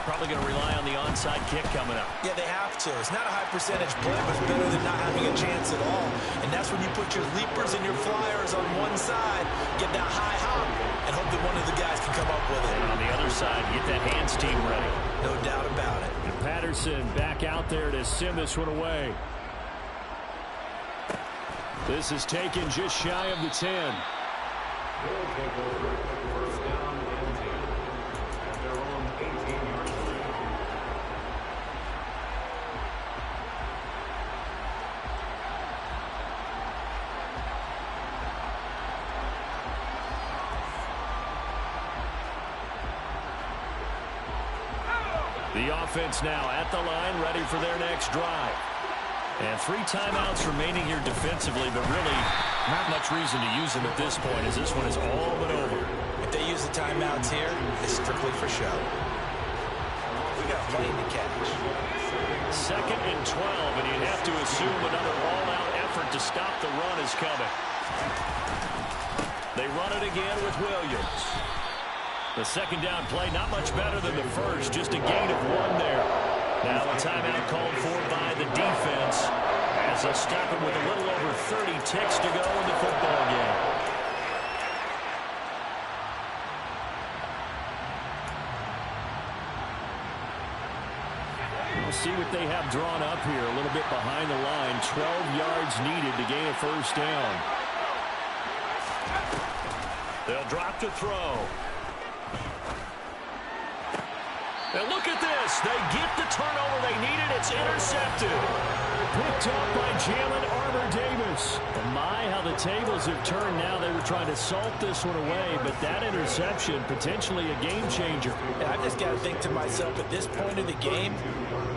Probably going to rely on the onside kick coming up. Yeah, they have to. It's not a high percentage play, but it's better than not having a chance at all. And that's when you put your leapers and your flyers on one side, get that high hop, and hope that one of the guys can come up with it. And on the other side, get that hands team ready. No doubt about it. And Patterson back out there to send this one away. This is taken just shy of the 10. They'll take over 1st down and 10 at their own 18-yard line. The offense now at the line, ready for their next drive. And 3 timeouts remaining here defensively, but really not much reason to use them at this point as this one is all but over. If they use the timeouts here, it's strictly for show. We got plenty to catch. 2nd and 12, and you'd have to assume another all-out effort to stop the run is coming. They run it again with Williams. The 2nd down play, not much better than the first, just a gain of 1 there. Now a timeout called for by the defense as they'll stop it with a little over 30 ticks to go in the football game. We'll see what they have drawn up here, a little bit behind the line. 12 yards needed to gain a 1st down. They'll drop to throw. And look at this. They get the turnover they needed. It's intercepted. Picked up by Jalen Armour-Davis. My, how the tables have turned now. They were trying to salt this one away, but that interception, potentially a game changer. And I just got to think to myself, at this point of the game,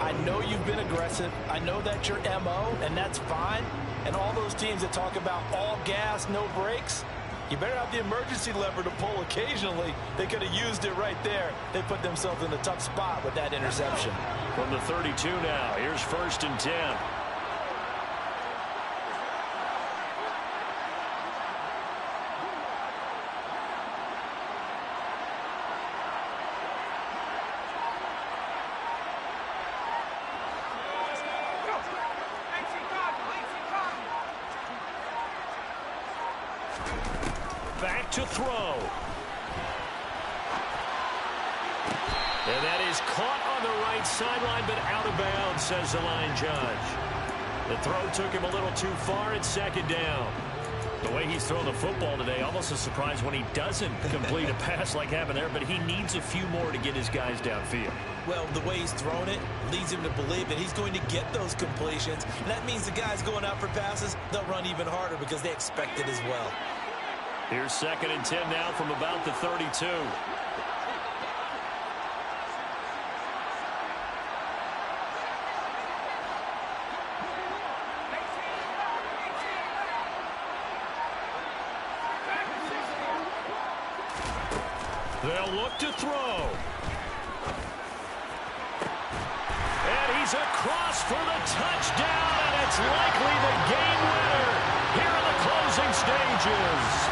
I know you've been aggressive. I know that's your MO, and that's fine. And all those teams that talk about all gas, no brakes, you better have the emergency lever to pull occasionally. They could have used it right there. They put themselves in a tough spot with that interception. From the 32 now, here's 1st and 10. Back to throw. And that is caught on the right sideline, but out of bounds, says the line judge. The throw took him a little too far at 2nd down. The way he's thrown the football today, almost a surprise when he doesn't complete a pass like happened there, but he needs a few more to get his guys downfield. Well, the way he's thrown it leads him to believe that he's going to get those completions. And that means the guys going out for passes, they'll run even harder because they expect it as well. Here's 2nd and 10 now from about the 32. They'll look to throw. And he's across for the touchdown, and it's likely the game winner here in the closing stages.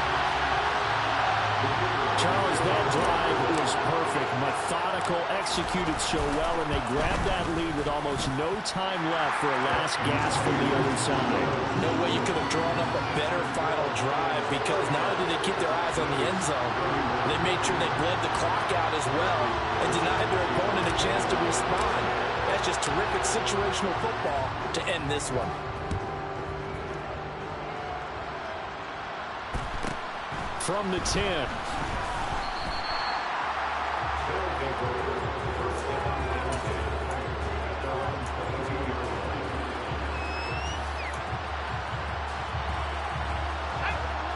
Charles, that drive was perfect. Methodical, executed so well, and they grabbed that lead with almost no time left for a last gasp from the other side. No way you could have drawn up a better final drive, because not only did they keep their eyes on the end zone, they made sure they bled the clock out as well and denied their opponent a chance to respond. That's just terrific situational football to end this one. From the 10.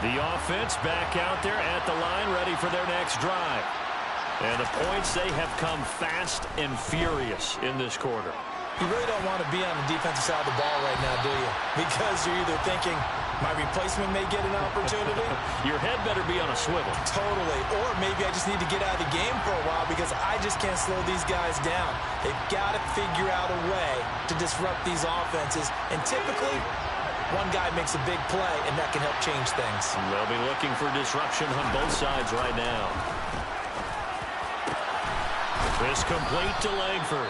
The offense back out there at the line, ready for their next drive. And the points, they have come fast and furious in this quarter. You really don't want to be on the defensive side of the ball right now, do you? Because you're either thinking, my replacement may get an opportunity. Your head better be on a swivel. Totally. Or maybe I just need to get out of the game for a while because I just can't slow these guys down. They've got to figure out a way to disrupt these offenses. And typically, one guy makes a big play, and that can help change things. They'll be looking for disruption on both sides right now. This complete to Langford.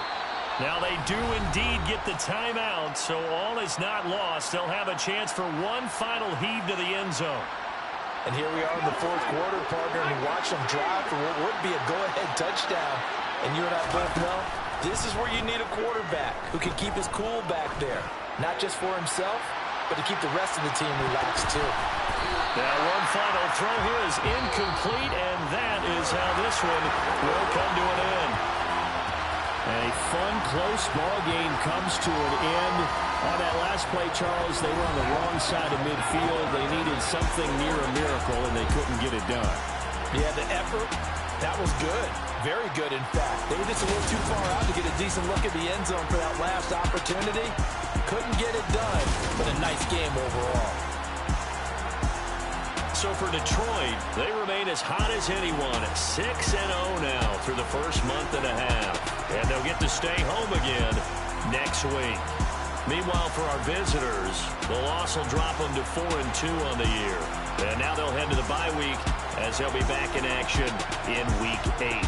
Now they do indeed get the timeout, so all is not lost. They'll have a chance for one final heave to the end zone. And here we are in the 4th quarter, partner, and you watch them drive for what would be a go-ahead touchdown. And you and I both know this is where you need a quarterback who can keep his cool back there, not just for himself, but to keep the rest of the team relaxed too. Now one final throw here is incomplete, and that is how this one will come to an end. A fun, close ball game comes to an end. On that last play, Charles, they were on the wrong side of midfield. They needed something near a miracle, and they couldn't get it done. Yeah, the effort, that was good. Very good, in fact. They were just a little too far out to get a decent look at the end zone for that last opportunity. Couldn't get it done, but a nice game overall. So for Detroit, they remain as hot as anyone at 6-0 now through the first month and a half. And they'll get to stay home again next week. Meanwhile, for our visitors, the loss will drop them to 4-2 on the year. And now they'll head to the bye week as they'll be back in action in Week 8.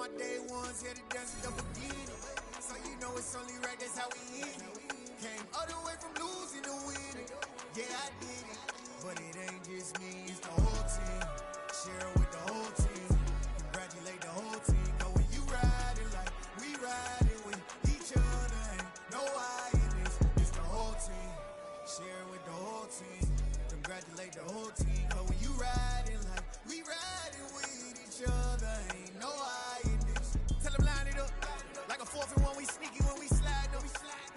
My day ones here to dance at the beginning. So you know it's only right, that's how we end it. Came all the way from losing to winning. Yeah, I did it. But it ain't just me, it's the whole team. Share it with the whole team. Congratulate the whole team. Cause when you riding like we riding with each other, ain't no I in this. It's the whole team. Share it with the whole team. Congratulate the whole team. Cause when you riding like we riding with each other, ain't no I in this. Tell them line it up. Like a 4th and 1, we sneaky when we slide them.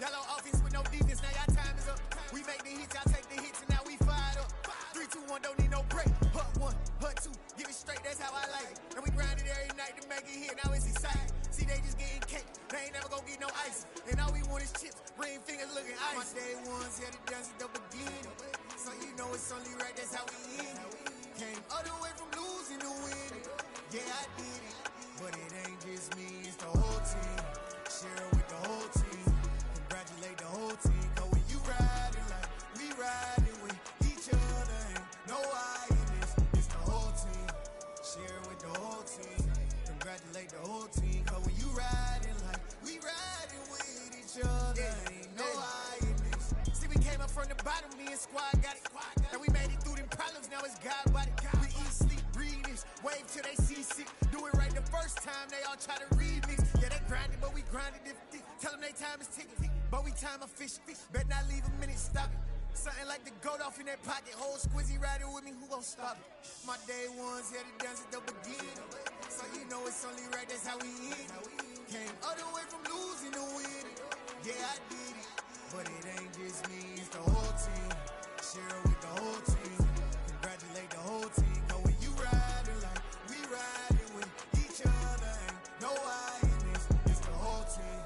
Yellow offense with no defense, now y'all time is up. We make the hits, y'all take the hits, and now we fired up. 3, 2, 1, don't need no break. Hut 1, hut 2, give it straight, that's how I like it. And we grind it every night to make it here, now it's exciting. See, they just getting cake, they ain't never gonna get no ice. And all we want is chips, ring fingers looking ice. My day ones here to dance at the beginning. So you know it's only right, that's how we end it. Came all the way from losing to winning. Yeah, I did it. But it ain't just me, it's the whole team. Share it with the whole team. Congratulate the whole team. Cause when you riding like we riding with each other, ain't no I in this. It's the whole team. Share it with the whole team. Congratulate the whole team. Cause when you riding like we riding with each other, ain't no I in this. See, we came up from the bottom, me and squad got it. And we made it through them problems, now it's God body. We eat, sleep, breathe this. Wave till they see sick. Do it right the first time, they all try to remix. Yeah, they grinded, but we grinded different. Tell them they time is ticking, but we time a fish. Bet not leave a minute, stop it. Something like the goat off in that pocket. Whole squizzy riding with me, who gon' stop it? My day ones here to dance at the beginning. So you know it's only right, that's how we end it. Came all the way from losing to winning. Yeah, I did it. But it ain't just me, it's the whole team. Share it with the whole team. Congratulate the whole team. Cause when you riding like we riding with each other, ain't no I in this. It's the whole team.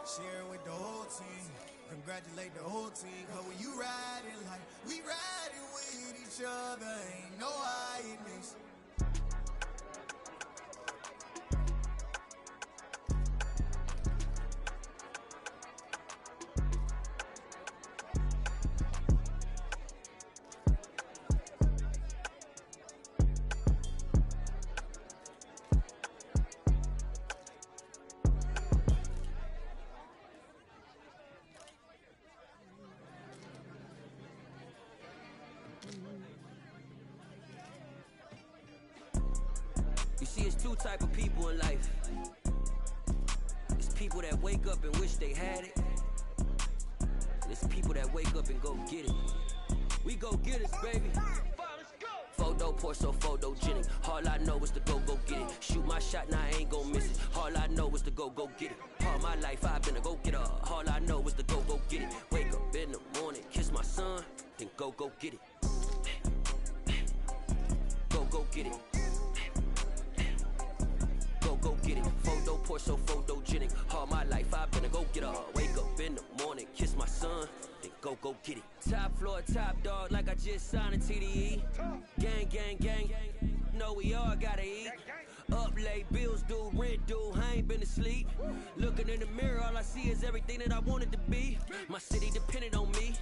Share it with the whole team. Congratulate the whole team. Cause when you riding like we riding with each other, ain't no I in this. You see, it's 2 type of people in life. It's people that wake up and wish they had it. And it's people that wake up and go get it. We go get it, baby. Photo pour so photogenic. All I know is to go get it. Shoot my shot, now I ain't gon' miss it. All I know is to go get it. All my life I've been a go getter. All I know is to go get it. Wake up in the morning, kiss my son, then go get it. Go get it. Go get it. Photo pour so photogenic. All my life I've been a go getter. Wake up in the morning, kiss my son, then go get it. Top floor, top dog, like I just signed a TDE. Gang. Know we all gotta eat. Up late, bills due, rent due, I ain't been asleep. Looking in the mirror, all I see is everything that I wanted to be. My city depended on me,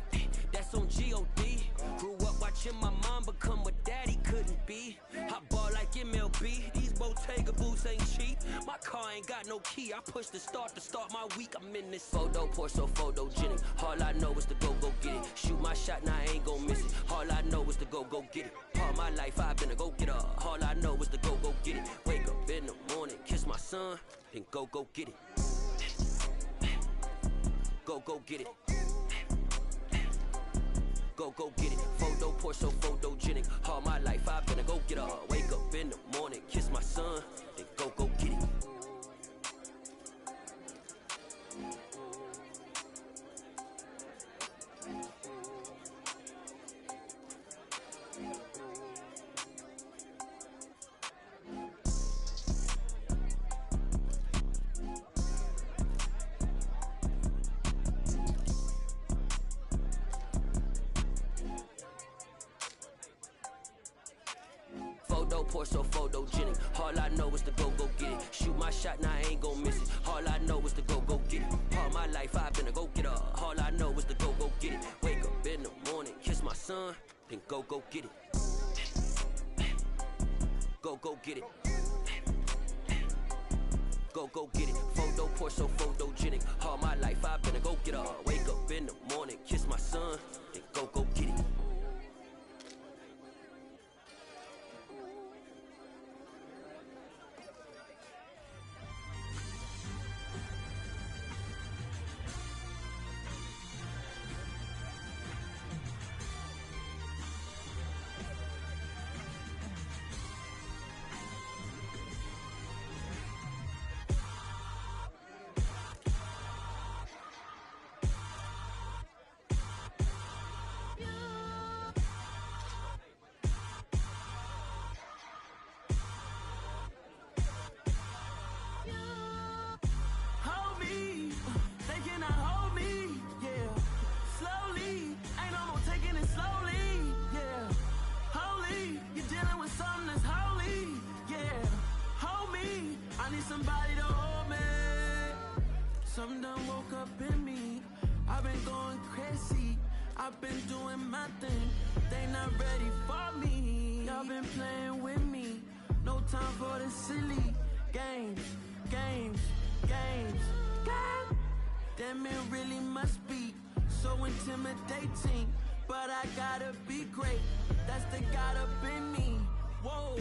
that's on G.O.D. Grew up watching my mom become what daddy couldn't be. I ball like MLB, these Bottega boots ain't cheap. My car ain't got no key, I push the start to start my week. I'm in this photo pour so photogenic. All I know is to go get it. Shoot my shot, now I ain't gon' miss it. All I know is to go get it. All my life I've been a go getter. All I know is to go get it. Wake up in the morning, kiss my son, then go get it. Go get it. Go get it. Photo pour so photogenic. All my life I've been a go getter. Wake up in the morning, kiss my son, then go get it. Pour so photogenic. All I know is to go get it. Shoot my shot, now I ain't gon' miss it. All I know is to go get it. All my life I've been a go getter. All I know is to go get it. Wake up in the morning, kiss my son, then go get it. Go get it. go get it. Photo poor, so photogenic. All my life I've been a go-getter. Wake up in the morning, kiss my son, then go get it. Somebody to hold me. Something done woke up in me. I've been going crazy. I've been doing my thing. They not ready for me. Y'all been playing with me. No time for the silly games. Damn, it really must be so intimidating. But I gotta be great. That's the God up in me. Whoa,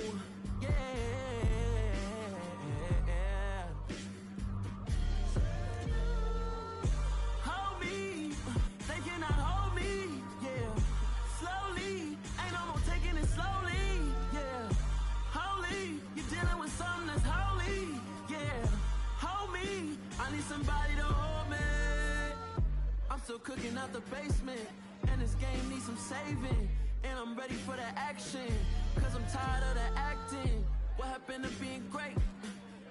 yeah. Somebody to hold me. I'm still cooking out the basement, and this game needs some saving. And I'm ready for the action, cause I'm tired of the acting. What happened to being great?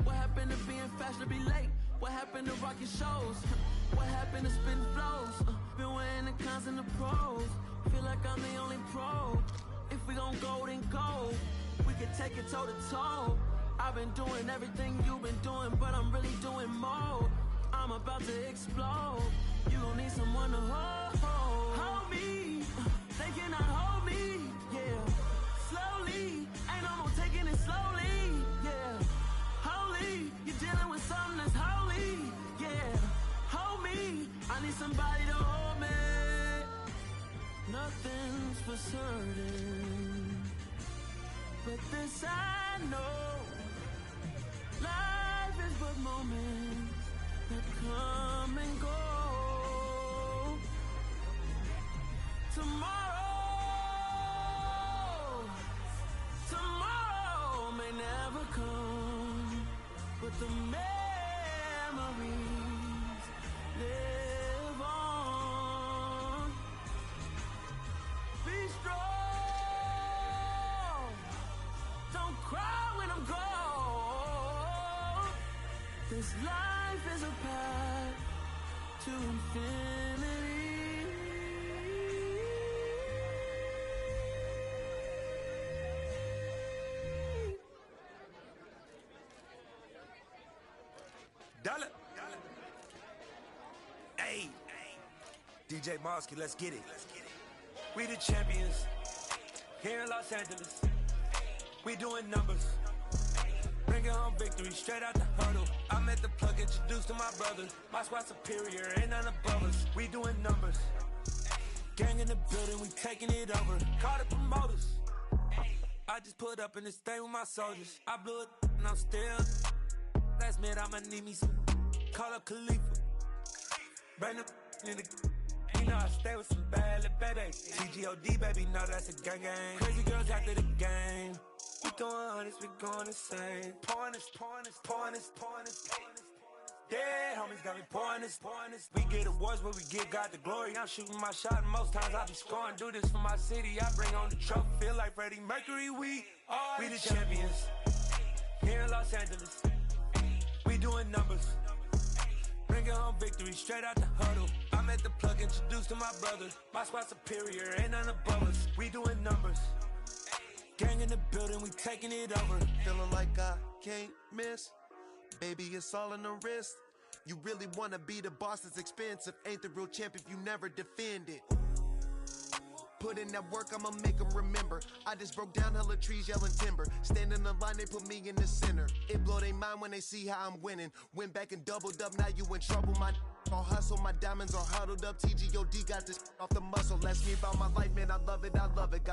What happened to being fashionably late? What happened to rocking shows? What happened to spitting flows? Been wearing the cons and the pros. Feel like I'm the only pro. If we gon' go, then go. We can take it toe to toe. I've been doing everything you've been doing, but I'm really doing more. I'm about to explode. You gon' need someone to hold me. They cannot hold me, yeah. Slowly, ain't no more taking it slowly, yeah. Holy, you're dealing with something that's holy, yeah. Hold me, I need somebody to hold me. Nothing's for certain, but this I know. Life is but moments that come and go. Tomorrow may never come, but the memories live on. Be strong, don't cry when I'm gone. This life is a path to infinity. Dollar. Hey, DJ Mosky, let's get it. We the champions here in Los Angeles. We doing numbers. Bringing home victory straight out the huddle. I'm at the plug, introduced to my brothers. My squad superior, ain't none above us. We doing numbers. Gang in the building, we taking it over. Call the promoters. I just put up in this thing with my soldiers. I blew it and I'm still. Last minute I'ma need me some. Call up Khalifa. Bring them in the. You know I stay with some bad little babies. TGOD baby, know that's a gang gang. Crazy girls after the game. We throwing hundreds, we going insane. Pouring this. Dead homies got me pouring this. We get awards where we give God the glory. I'm shooting my shot and most times I be scoring. Do this for my city, I bring on the trophy. Feel like Freddie Mercury, we the champions. Here in Los Angeles, we doing numbers. Bringing home victory straight out the huddle. I'm at the plug, introduced to my brothers. My squad superior, ain't none above us. We doing numbers. Gang in the building, we taking it over. Feeling like I can't miss. Baby, it's all in the wrist. You really wanna be the boss, it's expensive. Ain't the real champ if you never defend it. Put in that work, I'ma make them remember. I just broke down hella trees, yelling timber. Stand in the line, they put me in the center. It blow they mind when they see how I'm winning. Went back and doubled up, now you in trouble. My all hustle, my diamonds are huddled up. TGOD got this off the muscle. Ask me about my life, man, I love it, I love it. Got